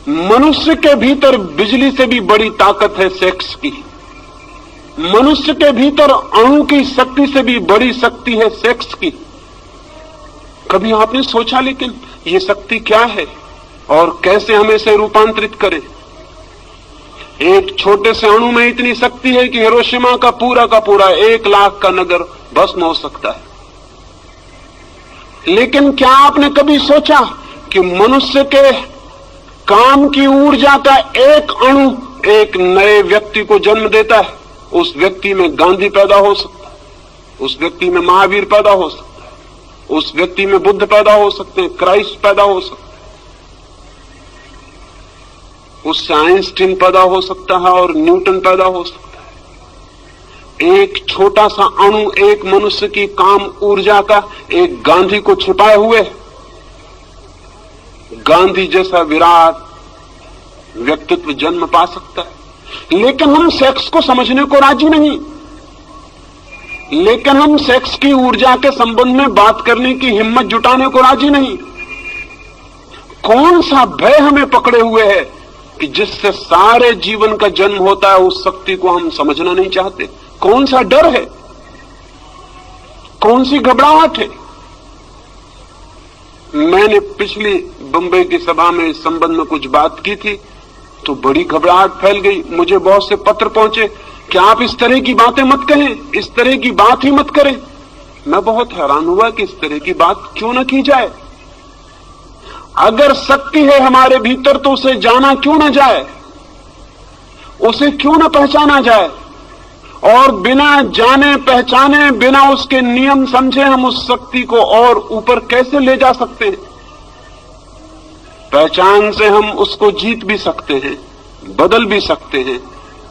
मनुष्य के भीतर बिजली से भी बड़ी ताकत है सेक्स की। मनुष्य के भीतर अणु की शक्ति से भी बड़ी शक्ति है सेक्स की। कभी आपने सोचा लेकिन ये शक्ति क्या है और कैसे हमें इसे रूपांतरित करें? एक छोटे से अणु में इतनी शक्ति है कि हिरोशिमा का पूरा 1 लाख का नगर भस्म हो सकता है। लेकिन क्या आपने कभी सोचा कि मनुष्य के काम की ऊर्जा का एक अणु एक नए व्यक्ति को जन्म देता है? उस व्यक्ति में गांधी पैदा हो सकता है, उस व्यक्ति में महावीर पैदा हो सकता है, उस व्यक्ति में बुद्ध पैदा हो सकते हैं, क्राइस्ट पैदा हो सकता है, उससे आइंस्टीन पैदा हो सकता है और न्यूटन पैदा हो सकता है। एक छोटा सा अणु एक मनुष्य की काम ऊर्जा का एक गांधी को छिपाए हुए, गांधी जैसा विराट व्यक्तित्व जन्म पा सकता है। लेकिन हम सेक्स को समझने को राजी नहीं, लेकिन हम सेक्स की ऊर्जा के संबंध में बात करने की हिम्मत जुटाने को राजी नहीं। कौन सा भय हमें पकड़े हुए है कि जिससे सारे जीवन का जन्म होता है, उस शक्ति को हम समझना नहीं चाहते? कौन सा डर है, कौन सी घबराहट है? मैंने पिछली बंबई की सभा में इस संबंध में कुछ बात की थी तो बड़ी घबराहट फैल गई। मुझे बहुत से पत्र पहुंचे कि आप इस तरह की बातें मत कहें, इस तरह की बात ही मत करें। मैं बहुत हैरान हुआ कि इस तरह की बात क्यों न की जाए। अगर शक्ति है हमारे भीतर तो उसे जाना क्यों न जाए, उसे क्यों न पहचाना जाए? और बिना जाने पहचाने, बिना उसके नियम समझे हम उस शक्ति को और ऊपर कैसे ले जा सकते हैं? पहचान से हम उसको जीत भी सकते हैं, बदल भी सकते हैं,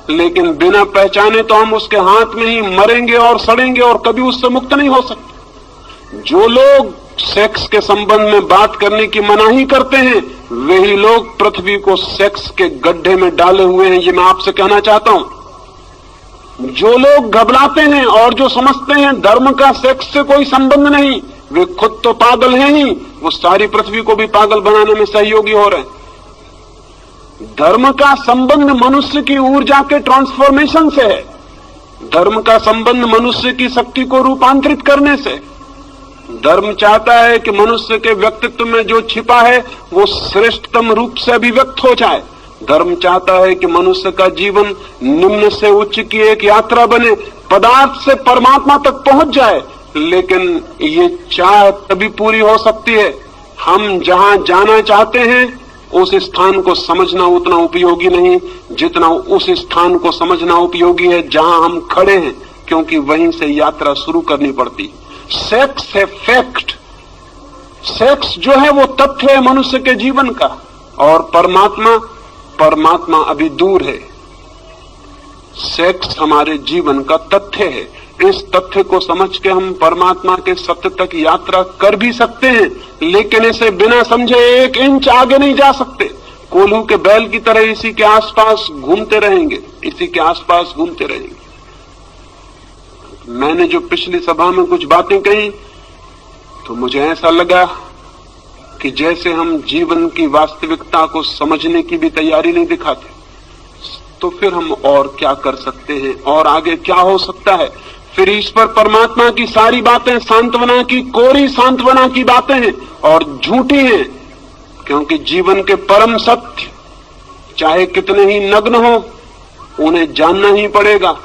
लेकिन बिना पहचाने तो हम उसके हाथ में ही मरेंगे और सड़ेंगे और कभी उससे मुक्त नहीं हो सकते। जो लोग सेक्स के संबंध में बात करने की मनाही करते हैं, वही लोग पृथ्वी को सेक्स के गड्ढे में डाले हुए हैं, ये मैं आपसे कहना चाहता हूं। जो लोग घबराते हैं और जो समझते हैं धर्म का सेक्स से कोई संबंध नहीं, वे खुद तो पागल हैं ही, वो सारी पृथ्वी को भी पागल बनाने में सहयोगी हो रहे हैं। धर्म का संबंध मनुष्य की ऊर्जा के ट्रांसफॉर्मेशन से है, धर्म का संबंध मनुष्य की शक्ति को रूपांतरित करने से। धर्म चाहता है कि मनुष्य के व्यक्तित्व में जो छिपा है वो श्रेष्ठतम रूप से अभिव्यक्त हो जाए। धर्म चाहता है कि मनुष्य का जीवन निम्न से उच्च की एक यात्रा बने, पदार्थ से परमात्मा तक पहुंच जाए। लेकिन ये चाह तभी पूरी हो सकती है हम जहां जाना चाहते हैं उस स्थान को समझना उतना उपयोगी नहीं जितना उस स्थान को समझना उपयोगी है जहां हम खड़े हैं, क्योंकि वहीं से यात्रा शुरू करनी पड़ती। सेक्स है फैक्ट, सेक्स जो है वो तथ्य है मनुष्य के जीवन का, और परमात्मा अभी दूर है। सेक्स हमारे जीवन का तथ्य है। इस तथ्य को समझ के हम परमात्मा के सत्य तक यात्रा कर भी सकते हैं, लेकिन इसे बिना समझे 1 इंच आगे नहीं जा सकते। कोल्हू के बैल की तरह इसी के आसपास घूमते रहेंगे, इसी के आसपास घूमते रहेंगे। मैंने जो पिछली सभा में कुछ बातें कही तो मुझे ऐसा लगा कि जैसे हम जीवन की वास्तविकता को समझने की भी तैयारी नहीं दिखाते, तो फिर हम और क्या कर सकते हैं और आगे क्या हो सकता है। फिर ईश्वर परमात्मा की सारी बातें सांत्वना की, कोरी सांत्वना की बातें हैं और झूठी हैं, क्योंकि जीवन के परम सत्य चाहे कितने ही नग्न हो, उन्हें जानना ही पड़ेगा,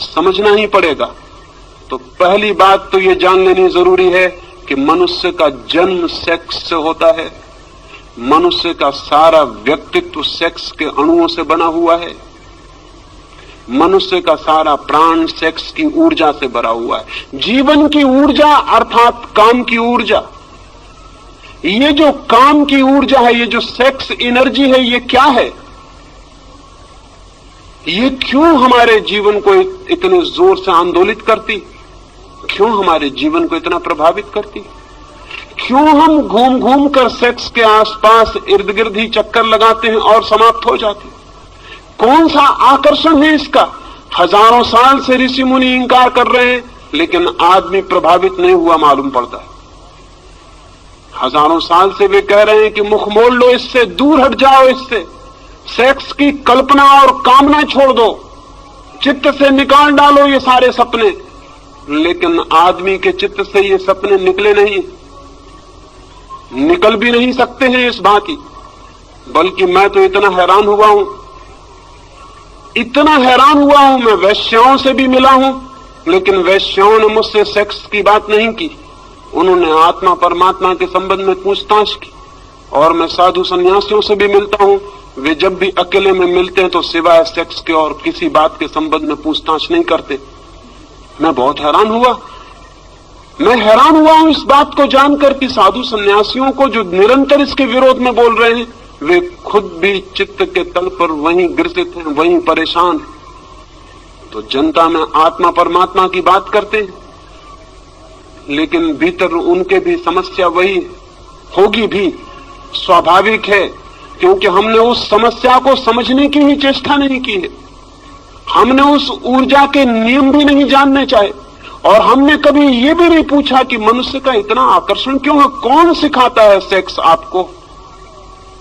समझना ही पड़ेगा। तो पहली बात तो ये जान लेनी जरूरी है कि मनुष्य का जन्म सेक्स से होता है, मनुष्य का सारा व्यक्तित्व सेक्स के अणुओं से बना हुआ है, मनुष्य का सारा प्राण सेक्स की ऊर्जा से भरा हुआ है। जीवन की ऊर्जा अर्थात काम की ऊर्जा, ये जो काम की ऊर्जा है, ये जो सेक्स एनर्जी है, ये क्या है? ये क्यों हमारे जीवन को इतने जोर से आंदोलित करती, क्यों हमारे जीवन को इतना प्रभावित करती? क्यों हम घूम घूम कर सेक्स के आसपास इर्द गिर्द ही चक्कर लगाते हैं और समाप्त हो जाते हैं? कौन सा आकर्षण है इसका? हजारों साल से ऋषि मुनि इंकार कर रहे हैं, लेकिन आदमी प्रभावित नहीं हुआ मालूम पड़ता है। हजारों साल से वे कह रहे हैं कि मुख मोड़ लो इससे, दूर हट जाओ इससे, सेक्स की कल्पना और कामना छोड़ दो, चित्त से निकाल डालो ये सारे सपने, लेकिन आदमी के चित्त से ये सपने निकले नहीं, निकल भी नहीं सकते हैं इस भांति। बल्कि मैं तो इतना हैरान हुआ हूं, मैं वैश्याओं से भी मिला हूं, लेकिन वैश्याओं ने मुझसे सेक्स की बात नहीं की, उन्होंने आत्मा परमात्मा के संबंध में पूछताछ की। और मैं साधु सन्यासियों से भी मिलता हूं, वे जब भी अकेले में मिलते हैं तो सिवाय सेक्स के और किसी बात के संबंध में पूछताछ नहीं करते। मैं बहुत हैरान हुआ, इस बात को जानकर कि साधु सन्यासियों को जो निरंतर इसके विरोध में बोल रहे हैं, वे खुद भी चित्त के तल पर वहीं ग्रसित हैं, वहीं परेशान हैं। तो जनता में आत्मा परमात्मा की बात करते हैं, लेकिन भीतर उनके भी समस्या वही होगी भी, स्वाभाविक है, क्योंकि हमने उस समस्या को समझने की ही चेष्टा नहीं की है। हमने उस ऊर्जा के नियम भी नहीं जानने चाहे, और हमने कभी ये भी नहीं पूछा कि मनुष्य का इतना आकर्षण क्यों है, कौन सिखाता है सेक्स आपको?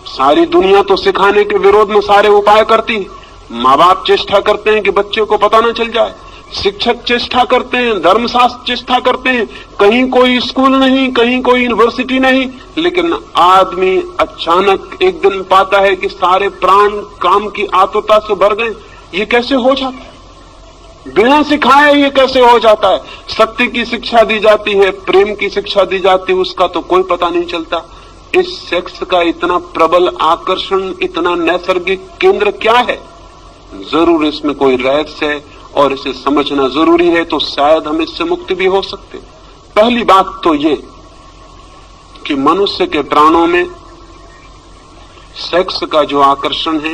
सारी दुनिया तो सिखाने के विरोध में सारे उपाय करती है। माँ बाप चेष्टा करते हैं कि बच्चे को पता न चल जाए, शिक्षक चेष्टा करते हैं, धर्मशास्त्र चेष्टा करते हैं, कहीं कोई स्कूल नहीं, कहीं कोई यूनिवर्सिटी नहीं, लेकिन आदमी अचानक एक दिन पाता है कि सारे प्राण काम की आतुरता से भर गए। ये कैसे हो जाता है? बिना सिखाए ये कैसे हो जाता है? सत्य की शिक्षा दी जाती है, प्रेम की शिक्षा दी जाती है, उसका तो कोई पता नहीं चलता। इस सेक्स का इतना प्रबल आकर्षण, इतना नैसर्गिक केंद्र क्या है? जरूर इसमें कोई रहस्य है और इसे समझना जरूरी है, तो शायद हम इससे मुक्त भी हो सकते। पहली बात तो ये कि मनुष्य के प्राणों में सेक्स का जो आकर्षण है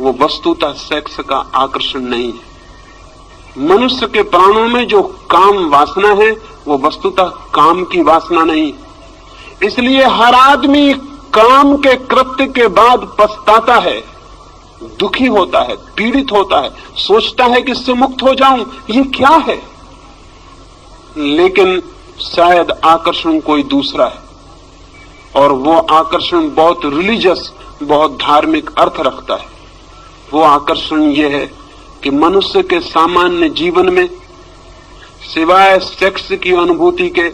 वो वस्तुतः सेक्स का आकर्षण नहीं है। मनुष्य के प्राणों में जो काम वासना है वो वस्तुतः काम की वासना नहीं। इसलिए हर आदमी काम के कृत्य के बाद पछताता है, दुखी होता है, पीड़ित होता है, सोचता है कि इससे मुक्त हो जाऊं, ये क्या है? लेकिन शायद आकर्षण कोई दूसरा है, और वो आकर्षण बहुत रिलीजियस, बहुत धार्मिक अर्थ रखता है। वो आकर्षण ये है कि मनुष्य के सामान्य जीवन में सिवाय सेक्स की अनुभूति के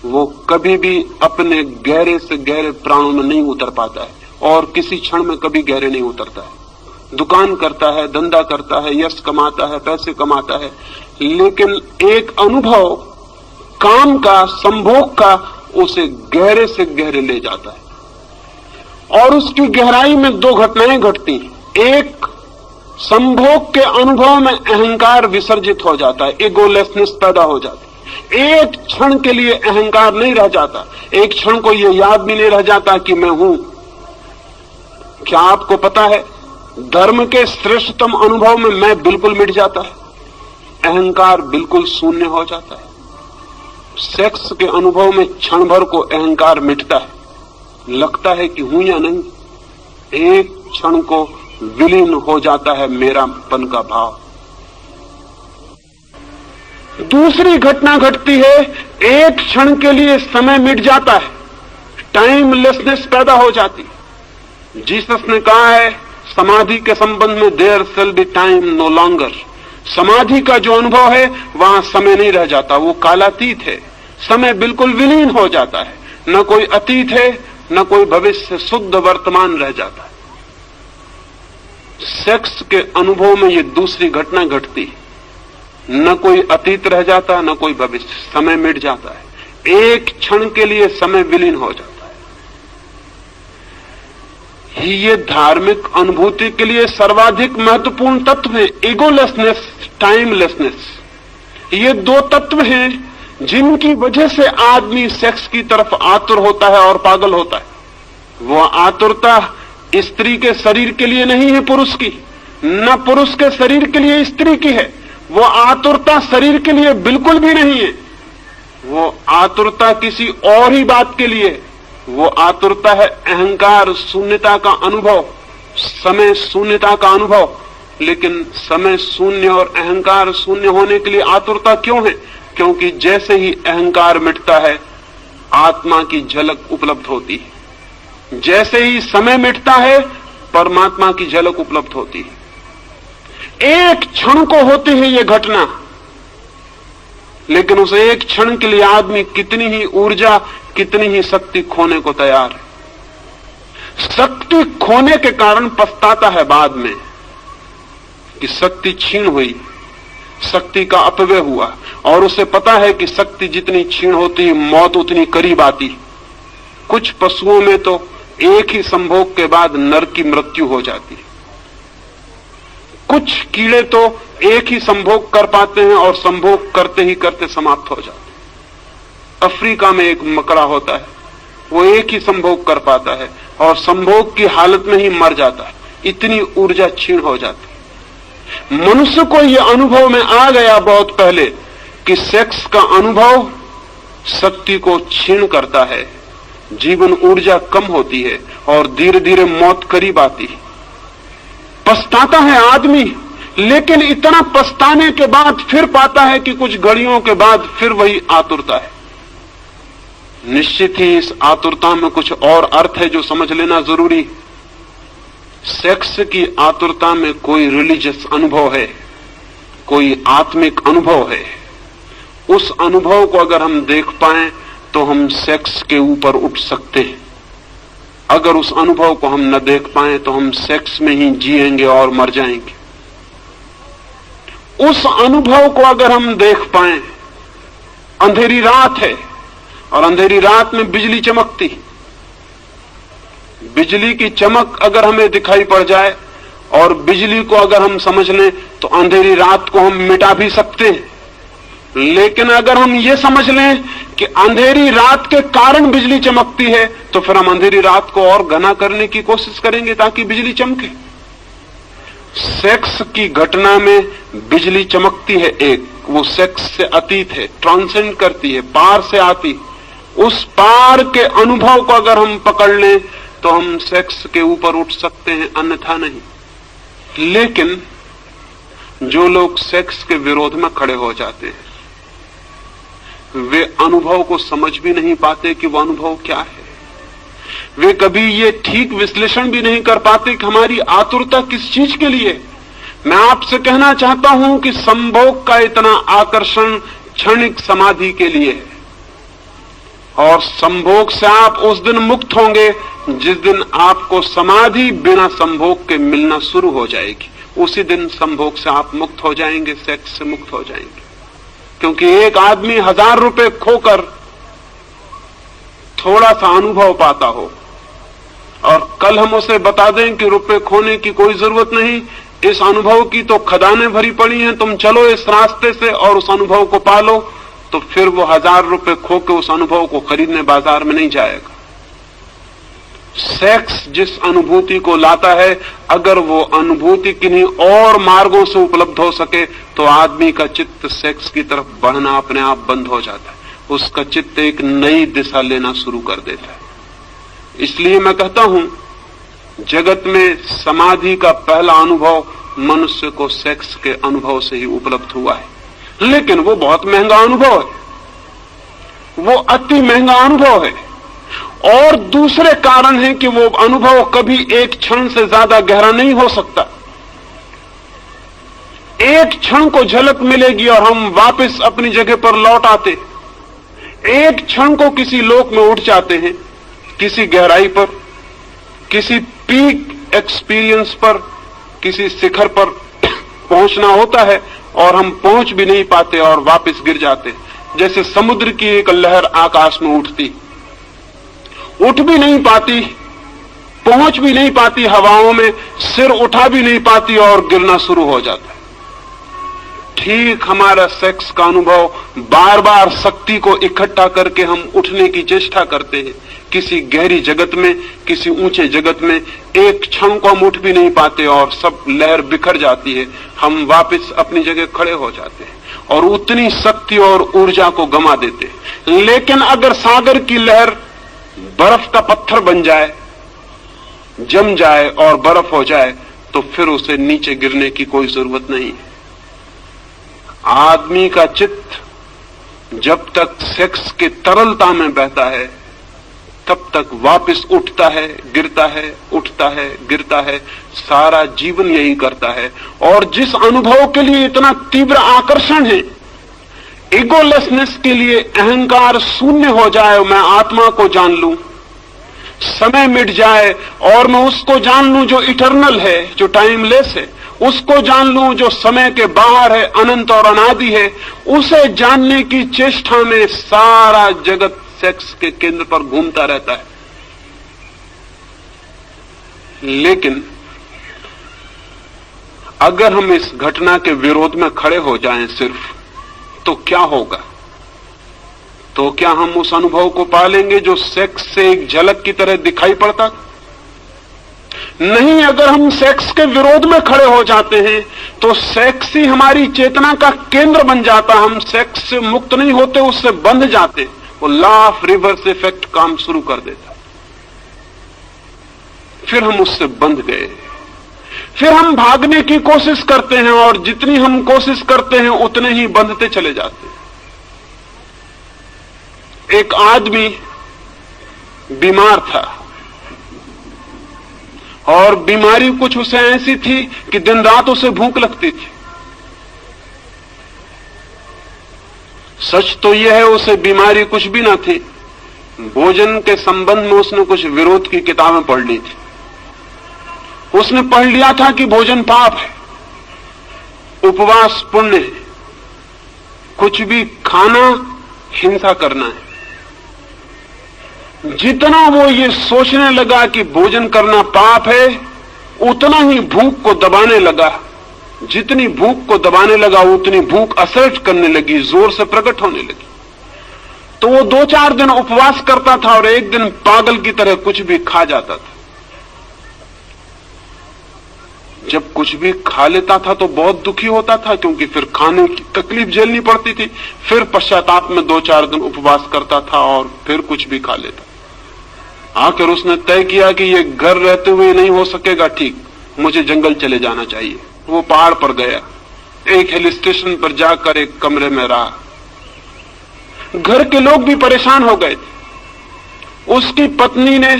वो कभी भी अपने गहरे से गहरे प्राणों में नहीं उतर पाता है, और किसी क्षण में कभी गहरे नहीं उतरता है। दुकान करता है, धंधा करता है, यश कमाता है, पैसे कमाता है, लेकिन एक अनुभव काम का, संभोग का उसे गहरे से गहरे ले जाता है। और उसकी गहराई में दो घटनाएं घटती हैं। एक, संभोग के अनुभव में अहंकार विसर्जित हो जाता है, इगोलेसनेस पैदा हो जाती है। एक क्षण के लिए अहंकार नहीं रह जाता, एक क्षण को यह याद भी नहीं रह जाता कि मैं हूं। क्या आपको पता है, धर्म के श्रेष्ठतम अनुभव में मैं बिल्कुल मिट जाता है, अहंकार बिल्कुल शून्य हो जाता है। सेक्स के अनुभव में क्षण भर को अहंकार मिटता है, लगता है कि हूं या नहीं, एक क्षण को विलीन हो जाता है मेरापन का भाव। दूसरी घटना घटती है, एक क्षण के लिए समय मिट जाता है, टाइमलेसनेस पैदा हो जाती। जीसस ने कहा है समाधि के संबंध में, there shall be time no longer. समाधि का जो अनुभव है वहां समय नहीं रह जाता, वो कालातीत है, समय बिल्कुल विलीन हो जाता है, न कोई अतीत है न कोई भविष्य, शुद्ध वर्तमान रह जाता है। सेक्स के अनुभव में ये दूसरी घटना घटती है, न कोई अतीत रह जाता न कोई भविष्य, समय मिट जाता है, एक क्षण के लिए समय विलीन हो जाता है। ये धार्मिक अनुभूति के लिए सर्वाधिक महत्वपूर्ण तत्व है, ईगोलेसनेस, टाइमलेसनेस। ये दो तत्व हैं जिनकी वजह से आदमी सेक्स की तरफ आतुर होता है और पागल होता है। वो आतुरता स्त्री के शरीर के लिए नहीं है पुरुष की, न पुरुष के शरीर के लिए स्त्री की है। वो आतुरता शरीर के लिए बिल्कुल भी नहीं है, वो आतुरता किसी और ही बात के लिए। वो आतुरता है अहंकार शून्यता का अनुभव, समय शून्यता का अनुभव। लेकिन समय शून्य और अहंकार शून्य होने के लिए आतुरता क्यों है? क्योंकि जैसे ही अहंकार मिटता है आत्मा की झलक उपलब्ध होती है, जैसे ही समय मिटता है परमात्मा की झलक उपलब्ध होती है। एक क्षण को होती है ये घटना, लेकिन उस एक क्षण के लिए आदमी कितनी ही ऊर्जा, कितनी ही शक्ति खोने को तैयार है। शक्ति खोने के कारण पछताता है बाद में कि शक्ति छीन हुई, शक्ति का अपव्यय हुआ, और उसे पता है कि शक्ति जितनी छीन होती मौत उतनी करीब आती। कुछ पशुओं में तो एक ही संभोग के बाद नर की मृत्यु हो जाती है, कुछ कीड़े तो एक ही संभोग कर पाते हैं और संभोग करते ही करते समाप्त हो जाते हैं। अफ्रीका में एक मकड़ा होता है, वो एक ही संभोग कर पाता है और संभोग की हालत में ही मर जाता है, इतनी ऊर्जा क्षीण हो जाती है। मनुष्य को यह अनुभव में आ गया बहुत पहले कि सेक्स का अनुभव शक्ति को क्षीण करता है, जीवन ऊर्जा कम होती है और धीरे धीरे मौत करीब आती है। पछताता है आदमी, लेकिन इतना पछताने के बाद फिर पाता है कि कुछ घड़ियों के बाद फिर वही आतुरता है। निश्चित ही इस आतुरता में कुछ और अर्थ है जो समझ लेना जरूरी। सेक्स की आतुरता में कोई रिलीजियस अनुभव है, कोई आत्मिक अनुभव है। उस अनुभव को अगर हम देख पाएं तो हम सेक्स के ऊपर उठ सकते हैं। अगर उस अनुभव को हम न देख पाएं तो हम सेक्स में ही जिएंगे और मर जाएंगे। उस अनुभव को अगर हम देख पाएं, अंधेरी रात है और अंधेरी रात में बिजली चमकती, बिजली की चमक अगर हमें दिखाई पड़ जाए और बिजली को अगर हम समझ लें तो अंधेरी रात को हम मिटा भी सकते हैं। लेकिन अगर हम ये समझ लें कि अंधेरी रात के कारण बिजली चमकती है तो फिर हम अंधेरी रात को और घना करने की कोशिश करेंगे ताकि बिजली चमके। सेक्स की घटना में बिजली चमकती है, एक वो सेक्स से अतीत है, ट्रांसेंड करती है, पार से आती। उस पार के अनुभव को अगर हम पकड़ लें तो हम सेक्स के ऊपर उठ सकते हैं, अन्यथा नहीं। लेकिन जो लोग सेक्स के विरोध में खड़े हो जाते हैं वे अनुभव को समझ भी नहीं पाते कि वो अनुभव क्या है। वे कभी ये ठीक विश्लेषण भी नहीं कर पाते कि हमारी आतुरता किस चीज के लिए। मैं आपसे कहना चाहता हूं कि संभोग का इतना आकर्षण क्षणिक समाधि के लिए है, और संभोग से आप उस दिन मुक्त होंगे जिस दिन आपको समाधि बिना संभोग के मिलना शुरू हो जाएगी। उसी दिन संभोग से आप मुक्त हो जाएंगे, सेक्स से मुक्त हो जाएंगे। क्योंकि एक आदमी 1000 रुपए खोकर थोड़ा सा अनुभव पाता हो और कल हम उसे बता दें कि रुपए खोने की कोई जरूरत नहीं, इस अनुभव की तो खदानें भरी पड़ी हैं, तुम चलो इस रास्ते से और उस अनुभव को पालो, तो फिर वो 1000 रुपए खो के उस अनुभव को खरीदने बाजार में नहीं जाएगा। सेक्स जिस अनुभूति को लाता है, अगर वो अनुभूति किन्हीं और मार्गों से उपलब्ध हो सके तो आदमी का चित्त सेक्स की तरफ बढ़ना अपने आप बंद हो जाता है, उसका चित्त एक नई दिशा लेना शुरू कर देता है। इसलिए मैं कहता हूं जगत में समाधि का पहला अनुभव मनुष्य को सेक्स के अनुभव से ही उपलब्ध हुआ है। लेकिन वो बहुत महंगा अनुभव है, वो अति महंगा अनुभव है। और दूसरे कारण है कि वो अनुभव कभी एक क्षण से ज्यादा गहरा नहीं हो सकता। एक क्षण को झलक मिलेगी और हम वापस अपनी जगह पर लौट आते। एक क्षण को किसी लोक में उठ जाते हैं, किसी गहराई पर, किसी पीक एक्सपीरियंस पर, किसी शिखर पर पहुंचना होता है और हम पहुंच भी नहीं पाते और वापस गिर जाते। जैसे समुद्र की एक लहर आकाश में उठती, उठ भी नहीं पाती, पहुंच भी नहीं पाती हवाओं में, सिर उठा भी नहीं पाती और गिरना शुरू हो जाता है। ठीक हमारा सेक्स का अनुभव बार बार शक्ति को इकट्ठा करके हम उठने की चेष्टा करते हैं किसी गहरी जगत में, किसी ऊंचे जगत में। एक क्षण को हम उठ भी नहीं पाते और सब लहर बिखर जाती है, हम वापस अपनी जगह खड़े हो जाते हैं और उतनी शक्ति और ऊर्जा को गंवा देते हैं। लेकिन अगर सागर की लहर बर्फ का पत्थर बन जाए, जम जाए और बर्फ हो जाए, तो फिर उसे नीचे गिरने की कोई जरूरत नहीं है। आदमी का चित्त जब तक सेक्स के तरलता में बहता है, तब तक वापस उठता है, गिरता है, उठता है, गिरता है। सारा जीवन यही करता है। और जिस अनुभव के लिए इतना तीव्र आकर्षण है, ईगोलेसनेस के लिए अहंकार शून्य हो जाए, मैं आत्मा को जान लूं, समय मिट जाए और मैं उसको जान लूं जो इटर्नल है, जो टाइमलेस है, उसको जान लूं जो समय के बाहर है, अनंत और अनादि है, उसे जानने की चेष्टा में सारा जगत सेक्स के केंद्र पर घूमता रहता है। लेकिन अगर हम इस घटना के विरोध में खड़े हो जाएं सिर्फ, तो क्या होगा? तो क्या हम उस अनुभव को पालेंगे जो सेक्स से एक झलक की तरह दिखाई पड़ता? नहीं। अगर हम सेक्स के विरोध में खड़े हो जाते हैं तो सेक्स ही हमारी चेतना का केंद्र बन जाता। हम सेक्स से मुक्त नहीं होते, उससे बंध जाते। वो लॉ ऑफ रिवर्स इफेक्ट काम शुरू कर देता। फिर हम उससे बंध गए, फिर हम भागने की कोशिश करते हैं और जितनी हम कोशिश करते हैं उतने ही बंधते चले जाते हैं। एक आदमी बीमार था और बीमारी कुछ उसे ऐसी थी कि दिन रात उसे भूख लगती थी। सच तो यह है उसे बीमारी कुछ भी ना थी, भोजन के संबंध में उसने कुछ विरोध की किताबें पढ़ ली थी। उसने पढ़ लिया था कि भोजन पाप है, उपवास पुण्य है, कुछ भी खाना हिंसा करना है। जितना वो ये सोचने लगा कि भोजन करना पाप है, उतना ही भूख को दबाने लगा। जितनी भूख को दबाने लगा उतनी भूख असर्ट करने लगी, जोर से प्रकट होने लगी। तो वो 2-4 दिन उपवास करता था और एक दिन पागल की तरह कुछ भी खा जाता था। जब कुछ भी खा लेता था तो बहुत दुखी होता था, क्योंकि फिर खाने की तकलीफ झेलनी पड़ती थी। फिर पश्चाताप में 2-4 दिन उपवास करता था और फिर कुछ भी खा लेता। आखिर उसने तय किया कि ये घर रहते हुए नहीं हो सकेगा, ठीक, मुझे जंगल चले जाना चाहिए। वो पहाड़ पर गया, एक हिल स्टेशन पर जाकर एक कमरे में रहा। घर के लोग भी परेशान हो गए। उसकी पत्नी ने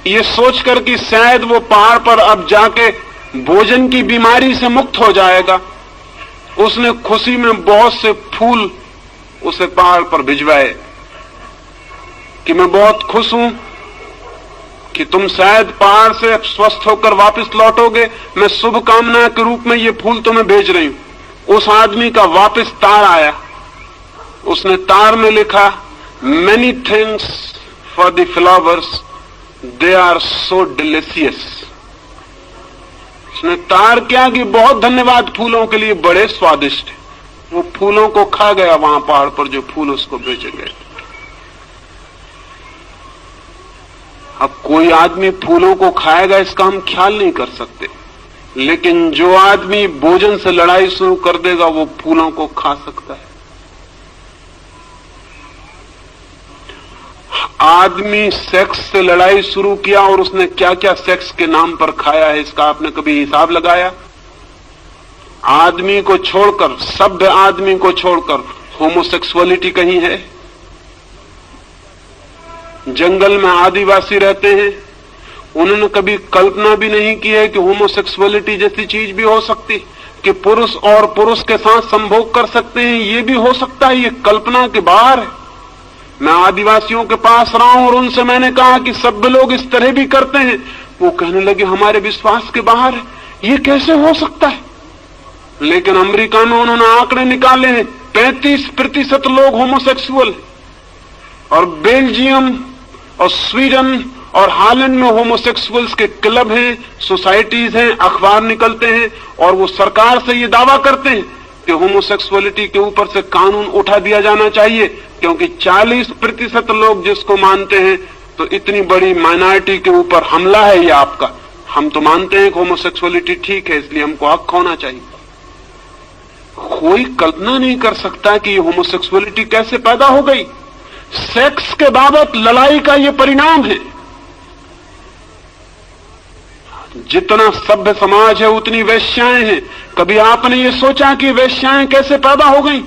ये सोचकर कि शायद वो पहाड़ पर अब जाके भोजन की बीमारी से मुक्त हो जाएगा, उसने खुशी में बहुत से फूल उसे पहाड़ पर भिजवाए कि मैं बहुत खुश हूं कि तुम शायद पहाड़ से स्वस्थ होकर वापस लौटोगे, मैं शुभ कामना के रूप में ये फूल तुम्हें भेज रही हूं। उस आदमी का वापस तार आया। उसने तार में लिखा, many thanks for the flowers, they are so delicious. उसने तार किया कि बहुत धन्यवाद फूलों के लिए, बड़े स्वादिष्ट। वो फूलों को खा गया वहां पहाड़ पर जो फूल उसको भेजे गए। अब कोई आदमी फूलों को खाएगा इसका हम ख्याल नहीं कर सकते, लेकिन जो आदमी भोजन से लड़ाई शुरू कर देगा वो फूलों को खा सकता है। आदमी सेक्स से लड़ाई शुरू किया और उसने क्या क्या सेक्स के नाम पर खाया है, इसका आपने कभी हिसाब लगाया? आदमी को छोड़कर, सभ्य आदमी को छोड़कर होमोसेक्सुअलिटी कहीं है? जंगल में आदिवासी रहते हैं, उन्होंने कभी कल्पना भी नहीं की है कि होमोसेक्सुअलिटी जैसी चीज भी हो सकती, कि पुरुष और पुरुष के साथ संभोग कर सकते हैं, ये भी हो सकता है। ये कल्पना के बाहर है। मैं आदिवासियों के पास रहा हूं और उनसे मैंने कहा कि सभ्य लोग इस तरह भी करते हैं। वो कहने लगे हमारे विश्वास के बाहर है, ये कैसे हो सकता है? लेकिन अमेरिका में उन्होंने आंकड़े निकाले हैं, 35% लोग होमोसेक्सुअल, और बेल्जियम और स्वीडन और हालैंड में होमोसेक्सुअल्स के क्लब हैं, सोसाइटीज हैं, अखबार निकलते हैं, और वो सरकार से ये दावा करते हैं कि होमोसेक्सुअलिटी के ऊपर से कानून उठा दिया जाना चाहिए, क्योंकि 40% लोग जिसको मानते हैं, तो इतनी बड़ी माइनॉरिटी के ऊपर हमला है ये आपका। हम तो मानते हैं कि होमोसेक्सुअलिटी ठीक है, इसलिए हमको हक होना चाहिए। कोई कल्पना नहीं कर सकता कि ये होमोसेक्सुअलिटी कैसे पैदा हो गई। सेक्स के बाबत लड़ाई का ये परिणाम है। जितना सभ्य समाज है उतनी वेश्याएं हैं। कभी आपने ये सोचा कि वेश्याएं कैसे पैदा हो गई?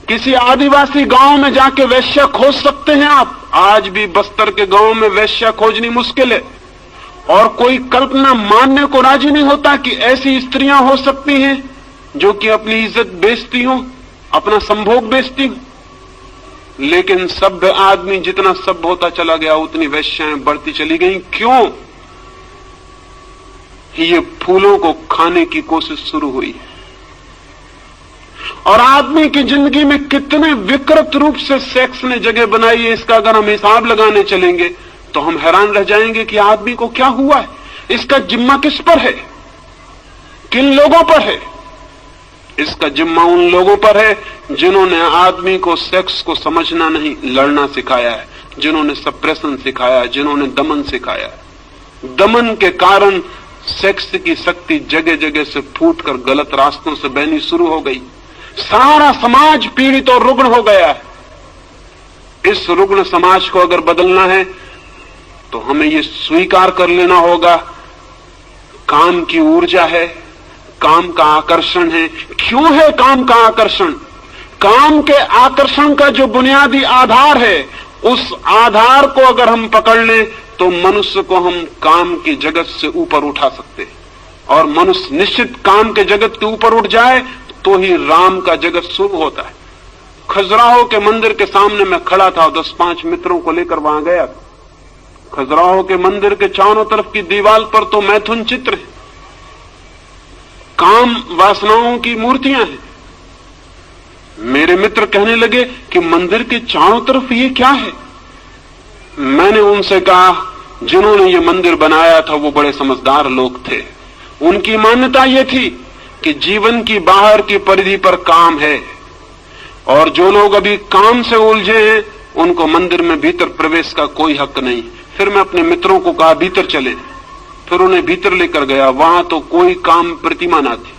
किसी आदिवासी गांव में जाके वेश्या खोज सकते हैं आप? आज भी बस्तर के गांव में वेश्या खोजनी मुश्किल है, और कोई कल्पना मानने को राजी नहीं होता कि ऐसी स्त्रियां हो सकती हैं जो कि अपनी इज्जत बेचती हो, अपना संभोग बेचती हो। लेकिन सभ्य आदमी जितना सभ्य होता चला गया उतनी वेश्याएं बढ़ती चली गई। क्यों? ये फूलों को खाने की कोशिश शुरू हुई। और आदमी की जिंदगी में कितने विकृत रूप से सेक्स ने जगह बनाई है, इसका अगर हम हिसाब लगाने चलेंगे तो हम हैरान रह जाएंगे कि आदमी को क्या हुआ है। इसका जिम्मा किस पर है? किन लोगों पर है? इसका जिम्मा उन लोगों पर है जिन्होंने आदमी को सेक्स को समझना नहीं, लड़ना सिखाया है, जिन्होंने सप्रेशन सिखाया, जिन्होंने दमन सिखाया है। दमन के कारण सेक्स की शक्ति जगह जगह से फूटकर गलत रास्तों से बहनी शुरू हो गई। सारा समाज पीड़ित और रुग्ण हो गया है। इस रुग्ण समाज को अगर बदलना है तो हमें ये स्वीकार कर लेना होगा, काम की ऊर्जा है, काम का आकर्षण है। क्यों है काम का आकर्षण? काम के आकर्षण का जो बुनियादी आधार है, उस आधार को अगर हम पकड़ लें तो मनुष्य को हम काम की जगत से ऊपर उठा सकते हैं। और मनुष्य निश्चित काम के जगत के ऊपर उठ जाए तो ही राम का जगत शुरू होता है। खजुराहो के मंदिर के सामने मैं खड़ा था, 10-5 मित्रों को लेकर वहां गया। खजुराहो के मंदिर के चारों तरफ की दीवार पर तो मैथुन चित्र है, काम वासनाओं की मूर्तियां हैं। मेरे मित्र कहने लगे कि मंदिर के चारों तरफ ये क्या है? मैंने उनसे कहा, जिन्होंने ये मंदिर बनाया था वो बड़े समझदार लोग थे। उनकी मान्यता ये थी कि जीवन की बाहर की परिधि पर काम है, और जो लोग अभी काम से उलझे हैं उनको मंदिर में भीतर प्रवेश का कोई हक नहीं। फिर मैं अपने मित्रों को कहा भीतर चले, फिर उन्हें भीतर लेकर गया। वहां तो कोई काम प्रतिमा ना थी,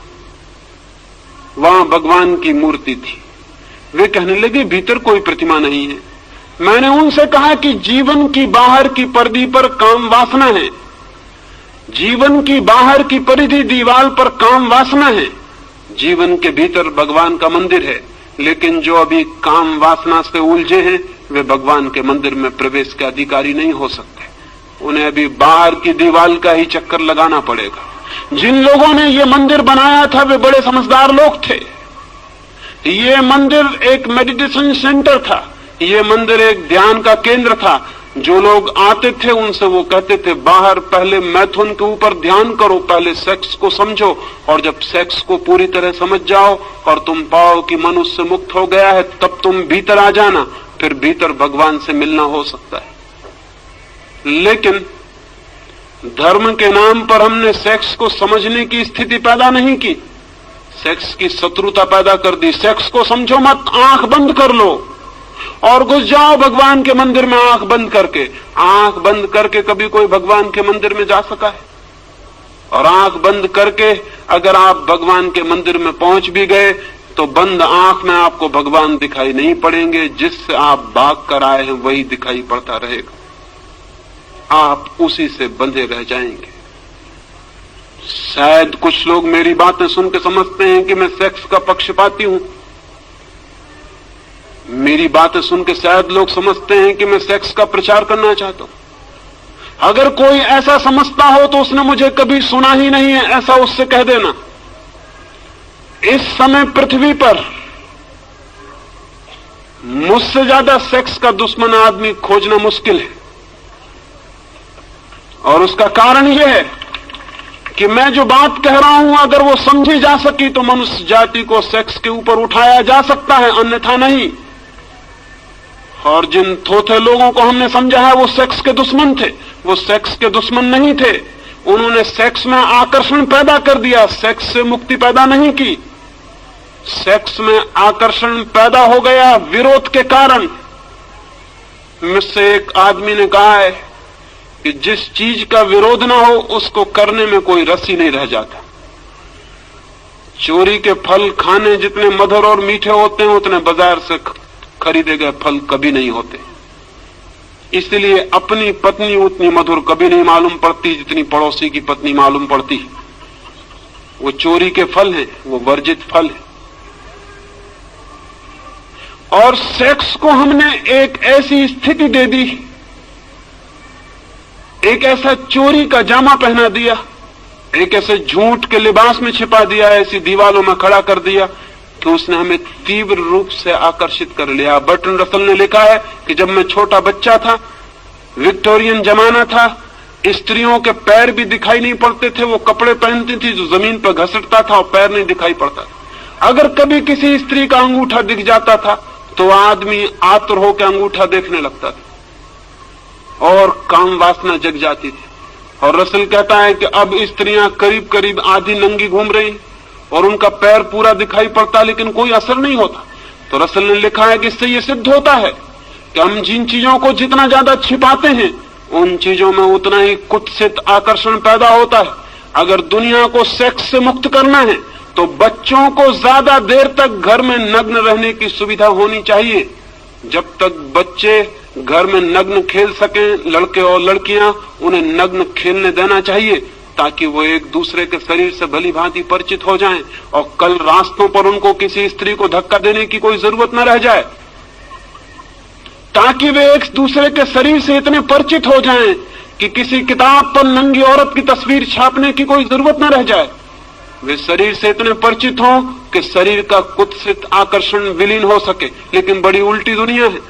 वहां भगवान की मूर्ति थी। वे कहने लगे भीतर कोई प्रतिमा नहीं है। मैंने उनसे कहा कि जीवन की बाहर की परिधि पर काम वासना है, जीवन की बाहर की परिधि दीवार पर काम वासना है, जीवन के भीतर भगवान का मंदिर है। लेकिन जो अभी काम वासना से उलझे हैं वे भगवान के मंदिर में प्रवेश के अधिकारी नहीं हो सकते। उन्हें अभी बाहर की दीवार का ही चक्कर लगाना पड़ेगा। जिन लोगों ने ये मंदिर बनाया था वे बड़े समझदार लोग थे। ये मंदिर एक मेडिटेशन सेंटर था, ये मंदिर एक ध्यान का केंद्र था। जो लोग आते थे उनसे वो कहते थे बाहर पहले मैथुन के ऊपर ध्यान करो, पहले सेक्स को समझो, और जब सेक्स को पूरी तरह समझ जाओ और तुम पाओ कि मनुष्य मुक्त हो गया है, तब तुम भीतर आ जाना, फिर भीतर भगवान से मिलना हो सकता है। लेकिन धर्म के नाम पर हमने सेक्स को समझने की स्थिति पैदा नहीं की, सेक्स की शत्रुता पैदा कर दी। सेक्स को समझो मत, आंख बंद कर लो और घुस जाओ भगवान के मंदिर में। आंख बंद करके, आंख बंद करके कभी कोई भगवान के मंदिर में जा सका है? और आंख बंद करके अगर आप भगवान के मंदिर में पहुंच भी गए तो बंद आंख में आपको भगवान दिखाई नहीं पड़ेंगे, जिससे आप भाग कर आए हैं वही दिखाई पड़ता रहेगा, आप उसी से बंधे रह जाएंगे। शायद कुछ लोग मेरी बातें सुन के समझते हैं कि मैं सेक्स का पक्षपाती हूं। मेरी बातें सुन के शायद लोग समझते हैं कि मैं सेक्स का प्रचार करना चाहता हूं। अगर कोई ऐसा समझता हो तो उसने मुझे कभी सुना ही नहीं है, ऐसा उससे कह देना। इस समय पृथ्वी पर मुझसे ज्यादा सेक्स का दुश्मन आदमी खोजना मुश्किल है, और उसका कारण यह है कि मैं जो बात कह रहा हूं अगर वो समझी जा सकी तो मनुष्य जाति को सेक्स के ऊपर उठाया जा सकता है, अन्यथा नहीं। और जिन थोथे लोगों को हमने समझा है वो सेक्स के दुश्मन थे, वो सेक्स के दुश्मन नहीं थे। उन्होंने सेक्स में आकर्षण पैदा कर दिया, सेक्स से मुक्ति पैदा नहीं की। सेक्स में आकर्षण पैदा हो गया विरोध के कारण। मुझसे एक आदमी ने कहा है कि जिस चीज का विरोध ना हो उसको करने में कोई रस ही नहीं रह जाता। चोरी के फल खाने जितने मधुर और मीठे होते हैं उतने बाजार से खरीदे गए फल कभी नहीं होते। इसलिए अपनी पत्नी उतनी मधुर कभी नहीं मालूम पड़ती जितनी पड़ोसी की पत्नी मालूम पड़ती। वो चोरी के फल हैं, वो वर्जित फल है। और सेक्स को हमने एक ऐसी स्थिति दे दी, एक ऐसा चोरी का जामा पहना दिया, एक ऐसे झूठ के लिबास में छिपा दिया, ऐसी दीवालों में खड़ा कर दिया कि उसने हमें तीव्र रूप से आकर्षित कर लिया। बर्ट्रैंड रसल ने लिखा है कि जब मैं छोटा बच्चा था, विक्टोरियन जमाना था, स्त्रियों के पैर भी दिखाई नहीं पड़ते थे। वो कपड़े पहनती थी जो जमीन पर घसटता था और पैर नहीं दिखाई पड़ता था। अगर कभी किसी स्त्री का अंगूठा दिख जाता था तो आदमी आतुर होकर अंगूठा देखने लगता था और काम वासना जग जाती थी। और रसल कहता है कि अब स्त्रियां करीब करीब आधी नंगी घूम रही और उनका पैर पूरा दिखाई पड़ता लेकिन कोई असर नहीं होता। तो रसल ने लिखा है कि इससे यह सिद्ध होता है कि हम जिन चीजों को जितना ज्यादा छिपाते हैं उन चीजों में उतना ही कुत्सित आकर्षण पैदा होता है। अगर दुनिया को सेक्स से मुक्त करना है तो बच्चों को ज्यादा देर तक घर में नग्न रहने की सुविधा होनी चाहिए। जब तक बच्चे घर में नग्न खेल सकें, लड़के और लड़कियां, उन्हें नग्न खेलने देना चाहिए ताकि वो एक दूसरे के शरीर से भली भांति परिचित हो जाएं और कल रास्तों पर उनको किसी स्त्री को धक्का देने की कोई जरूरत न रह जाए, ताकि वे एक दूसरे के शरीर से इतने परिचित हो जाएं कि किसी किताब पर नंगी औरत की तस्वीर छापने की कोई जरूरत न रह जाए। वे शरीर से इतने परिचित हों कि शरीर का कुत्सित आकर्षण विलीन हो सके। लेकिन बड़ी उल्टी दुनिया है।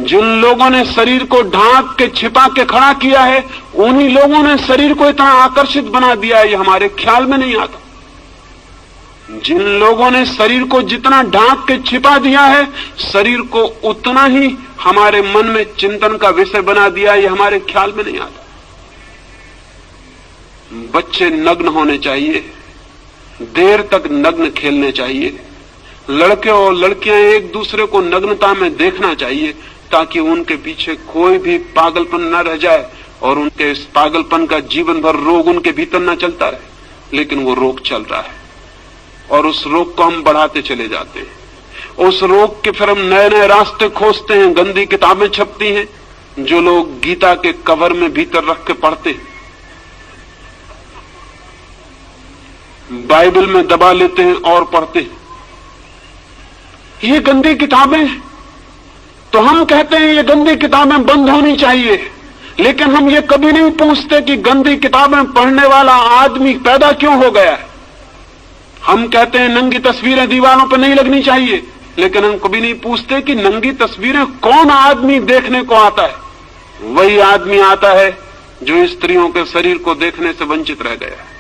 जिन लोगों ने शरीर को ढांक के छिपा के खड़ा किया है उन्हीं लोगों ने शरीर को इतना आकर्षित बना दिया है, ये हमारे ख्याल में नहीं आता। जिन लोगों ने शरीर को जितना ढांक के छिपा दिया है शरीर को उतना ही हमारे मन में चिंतन का विषय बना दिया है, ये हमारे ख्याल में नहीं आता। बच्चे नग्न होने चाहिए, देर तक नग्न खेलने चाहिए। लड़के और लड़कियां एक दूसरे को नग्नता में देखना चाहिए ताकि उनके पीछे कोई भी पागलपन न रह जाए और उनके इस पागलपन का जीवन भर रोग उनके भीतर न चलता रहे। लेकिन वो रोग चल रहा है और उस रोग को हम बढ़ाते चले जाते हैं। उस रोग के फिर हम नए नए रास्ते खोजते हैं। गंदी किताबें छपती हैं जो लोग गीता के कवर में भीतर रख के पढ़ते हैं, बाइबल में दबा लेते हैं और पढ़ते हैं। ये गंदी किताबें हैं। तो हम कहते हैं ये गंदी किताबें बंद होनी चाहिए, लेकिन हम ये कभी नहीं पूछते कि गंदी किताबें पढ़ने वाला आदमी पैदा क्यों हो गया है। हम कहते हैं नंगी तस्वीरें दीवारों पर नहीं लगनी चाहिए, लेकिन हम कभी नहीं पूछते कि नंगी तस्वीरें कौन आदमी देखने को आता है। वही आदमी आता है जो स्त्रियों के शरीर को देखने से वंचित रह गया है।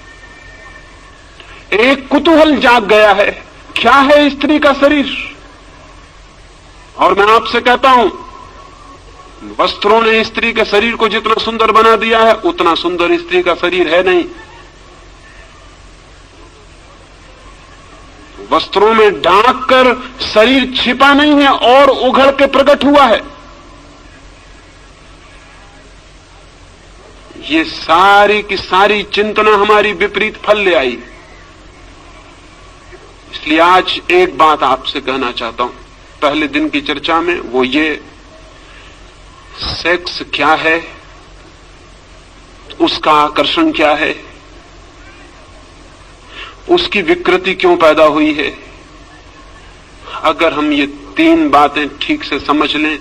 एक कुतूहल जाग गया है, क्या है स्त्री का शरीर। और मैं आपसे कहता हूं, वस्त्रों ने स्त्री के शरीर को जितना सुंदर बना दिया है उतना सुंदर स्त्री का शरीर है नहीं। वस्त्रों में ढांक कर शरीर छिपा नहीं है और उघड़ के प्रकट हुआ है। ये सारी की सारी चिंतना हमारी विपरीत फल ले आई। इसलिए आज एक बात आपसे कहना चाहता हूं पहले दिन की चर्चा में, वो ये, सेक्स क्या है, उसका आकर्षण क्या है, उसकी विकृति क्यों पैदा हुई है। अगर हम ये 3 बातें ठीक से समझ लें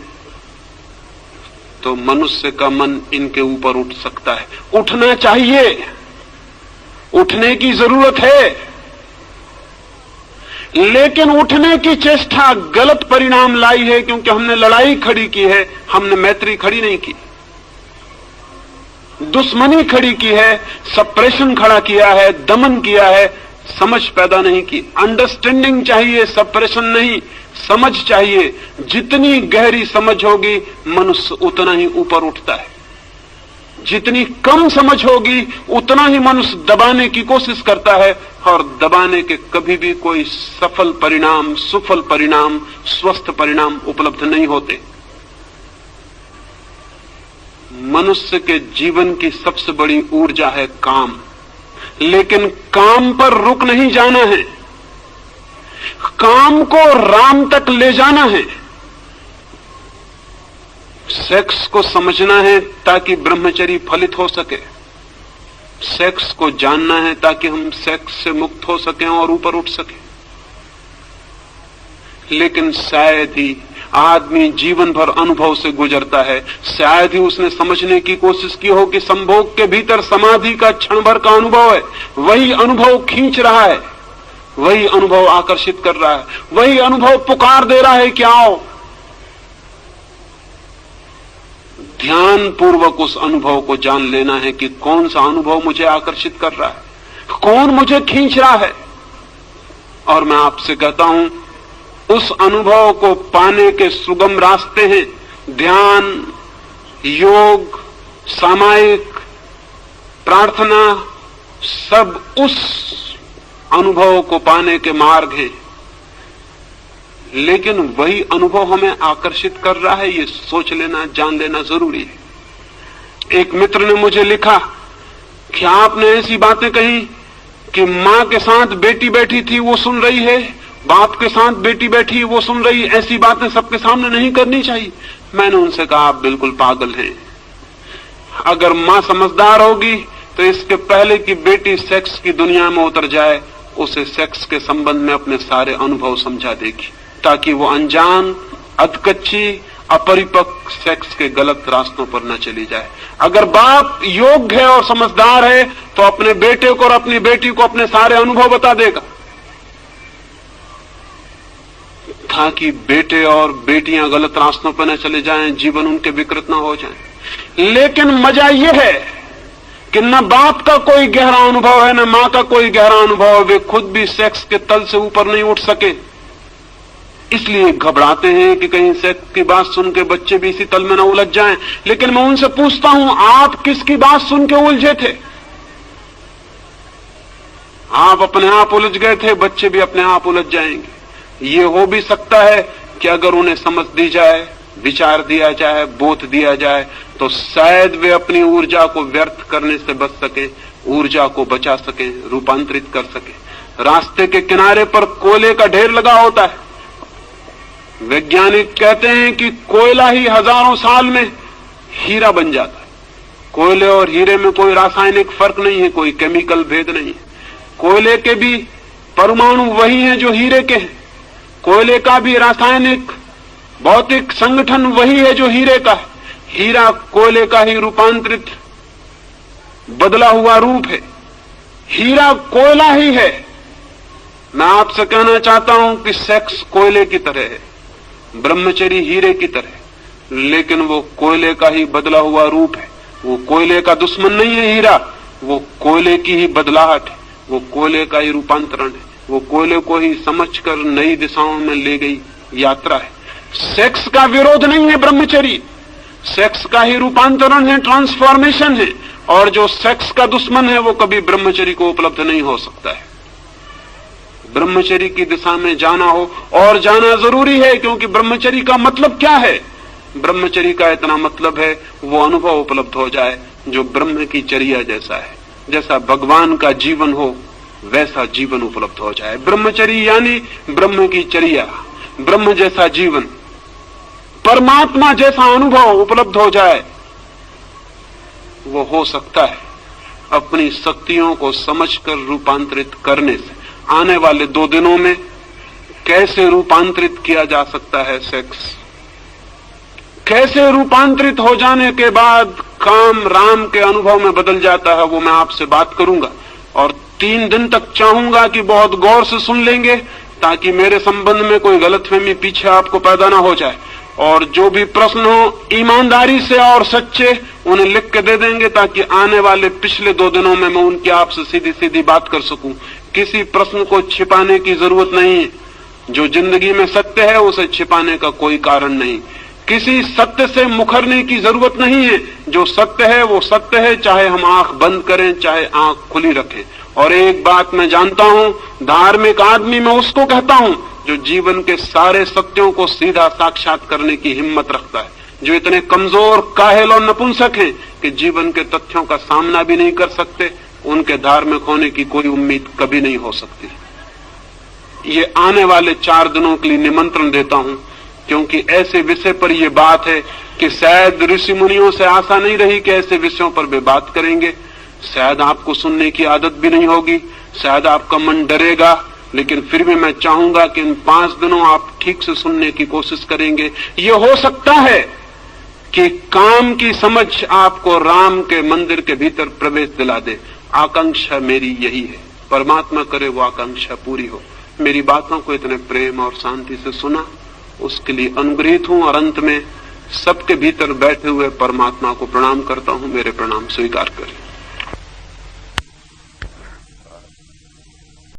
तो मनुष्य का मन इनके ऊपर उठ सकता है। उठना चाहिए, उठने की जरूरत है, लेकिन उठने की चेष्टा गलत परिणाम लाई है, क्योंकि हमने लड़ाई खड़ी की है, हमने मैत्री खड़ी नहीं की, दुश्मनी खड़ी की है, सप्रेशन खड़ा किया है, दमन किया है, समझ पैदा नहीं की। अंडरस्टैंडिंग चाहिए, सप्रेशन नहीं, समझ चाहिए। जितनी गहरी समझ होगी मनुष्य उतना ही ऊपर उठता है, जितनी कम समझ होगी उतना ही मनुष्य दबाने की कोशिश करता है, और दबाने के कभी भी कोई सफल परिणाम, सुफल परिणाम, स्वस्थ परिणाम उपलब्ध नहीं होते। मनुष्य के जीवन की सबसे बड़ी ऊर्जा है काम, लेकिन काम पर रुक नहीं जाना है, काम को राम तक ले जाना है। सेक्स को समझना है ताकि ब्रह्मचर्य फलित हो सके, सेक्स को जानना है ताकि हम सेक्स से मुक्त हो सकें और ऊपर उठ सकें। लेकिन शायद ही आदमी जीवन भर अनुभव से गुजरता है, शायद ही उसने समझने की कोशिश की हो कि संभोग के भीतर समाधि का क्षण भर का अनुभव है, वही अनुभव खींच रहा है, वही अनुभव आकर्षित कर रहा है, वही अनुभव पुकार दे रहा है कि आओ। ध्यान पूर्वक उस अनुभव को जान लेना है कि कौन सा अनुभव मुझे आकर्षित कर रहा है, कौन मुझे खींच रहा है। और मैं आपसे कहता हूं, उस अनुभव को पाने के सुगम रास्ते हैं ध्यान, योग, सामायिक, प्रार्थना, सब उस अनुभव को पाने के मार्ग हैं। लेकिन वही अनुभव हमें आकर्षित कर रहा है, ये सोच लेना, जान लेना जरूरी है। एक मित्र ने मुझे लिखा कि आपने ऐसी बातें कही कि मां के साथ बेटी बैठी थी वो सुन रही है, बाप के साथ बेटी बैठी वो सुन रही, ऐसी बातें सबके सामने नहीं करनी चाहिए। मैंने उनसे कहा आप बिल्कुल पागल हैं। अगर मां समझदार होगी तो इसके पहले कि बेटी सेक्स की दुनिया में उतर जाए उसे सेक्स के संबंध में अपने सारे अनुभव समझा देगी, ताकि वो अनजान, अधकच्ची, अपरिपक्व सेक्स के गलत रास्तों पर न चली जाए। अगर बाप योग्य है और समझदार है तो अपने बेटे को और अपनी बेटी को अपने सारे अनुभव बता देगा, ताकि बेटे और बेटियां गलत रास्तों पर न चले जाएं, जीवन उनके विकृत न हो जाए। लेकिन मजा यह है कि न बाप का कोई गहरा अनुभव है, न मां का कोई गहरा अनुभव है, वे खुद भी सेक्स के तल से ऊपर नहीं उठ सके, इसलिए घबराते हैं कि कहीं सेक्स की बात सुन के बच्चे भी इसी तल में न उलझ जाएं। लेकिन मैं उनसे पूछता हूं, आप किसकी बात सुन के उलझे थे? आप अपने आप उलझ गए थे, बच्चे भी अपने आप उलझ जाएंगे। ये हो भी सकता है कि अगर उन्हें समझ दी जाए, विचार दिया जाए, बोध दिया जाए, तो शायद वे अपनी ऊर्जा को व्यर्थ करने से बच सके, ऊर्जा को बचा सके, रूपांतरित कर सके। रास्ते के किनारे पर कोयले का ढेर लगा होता है। वैज्ञानिक कहते हैं कि कोयला ही हजारों साल में हीरा बन जाता है। कोयले और हीरे में कोई रासायनिक फर्क नहीं है, कोई केमिकल भेद नहीं है। कोयले के भी परमाणु वही हैं जो हीरे के हैं, कोयले का भी रासायनिक भौतिक संगठन वही है जो हीरे का है। हीरा कोयले का ही रूपांतरित बदला हुआ रूप है, हीरा कोयला ही है। मैं आपसे कहना चाहता हूं कि सेक्स कोयले की तरह है, ब्रह्मचर्य हीरे की तरह, लेकिन वो कोयले का ही बदला हुआ रूप है। वो कोयले का दुश्मन नहीं है हीरा, वो कोयले की ही बदलाहट है, वो कोयले का ही रूपांतरण है, वो कोयले को ही समझकर नई दिशाओं में ले गई यात्रा है। सेक्स का विरोध नहीं है ब्रह्मचर्य, सेक्स का ही रूपांतरण है, ट्रांसफॉर्मेशन है। और जो सेक्स का दुश्मन है वो कभी ब्रह्मचर्य को उपलब्ध नहीं हो सकता है। ब्रह्मचर्य की दिशा में जाना हो, और जाना जरूरी है, क्योंकि ब्रह्मचर्य का मतलब क्या है? ब्रह्मचर्य का इतना मतलब है वो अनुभव उपलब्ध हो जाए जो ब्रह्म की चर्या जैसा है, जैसा भगवान का जीवन हो वैसा जीवन उपलब्ध हो जाए। ब्रह्मचर्य यानी ब्रह्म की चर्या, ब्रह्म जैसा जीवन, परमात्मा जैसा अनुभव उपलब्ध हो जाए, वो हो सकता है। अपनी शक्तियों को समझकर रूपांतरित करने से। आने वाले 2 दिनों में कैसे रूपांतरित किया जा सकता है सेक्स, कैसे रूपांतरित हो जाने के बाद काम राम के अनुभव में बदल जाता है, वो मैं आपसे बात करूंगा। और 3 दिन तक चाहूंगा कि बहुत गौर से सुन लेंगे, ताकि मेरे संबंध में कोई गलतफहमी पीछे आपको पैदा ना हो जाए। और जो भी प्रश्न हो ईमानदारी से और सच्चे उन्हें लिख के दे देंगे, ताकि आने वाले पिछले 2 दिनों में मैं उनकी आपसे सीधी सीधी बात कर सकूं। किसी प्रश्न को छिपाने की जरूरत नहीं है। जो जिंदगी में सत्य है उसे छिपाने का कोई कारण नहीं। किसी सत्य से मुखरने की जरूरत नहीं है। जो सत्य है वो सत्य है, चाहे हम आंख बंद करें चाहे आंख खुली रखें। और एक बात मैं जानता हूं, धार्मिक आदमी मैं उसको कहता हूं जो जीवन के सारे सत्यों को सीधा साक्षात करने की हिम्मत रखता है। जो इतने कमजोर, काहिल और नपुंसक हैं कि जीवन के तथ्यों का सामना भी नहीं कर सकते, उनके धार्मिक होने की कोई उम्मीद कभी नहीं हो सकती। ये आने वाले 4 दिनों के लिए निमंत्रण देता हूं, क्योंकि ऐसे विषय पर यह बात है कि शायद ऋषि मुनियों से आशा नहीं रही कि ऐसे विषयों पर वे बात करेंगे। शायद आपको सुनने की आदत भी नहीं होगी, शायद आपका मन डरेगा, लेकिन फिर भी मैं चाहूंगा कि इन 5 दिनों आप ठीक से सुनने की कोशिश करेंगे। ये हो सकता है कि काम की समझ आपको राम के मंदिर के भीतर प्रवेश दिला दे। आकांक्षा मेरी यही है, परमात्मा करे वो आकांक्षा पूरी हो। मेरी बातों को इतने प्रेम और शांति से सुना, उसके लिए अनुग्रहित हूं। और अंत में सबके भीतर बैठे हुए परमात्मा को प्रणाम करता हूं। मेरे प्रणाम स्वीकार करें।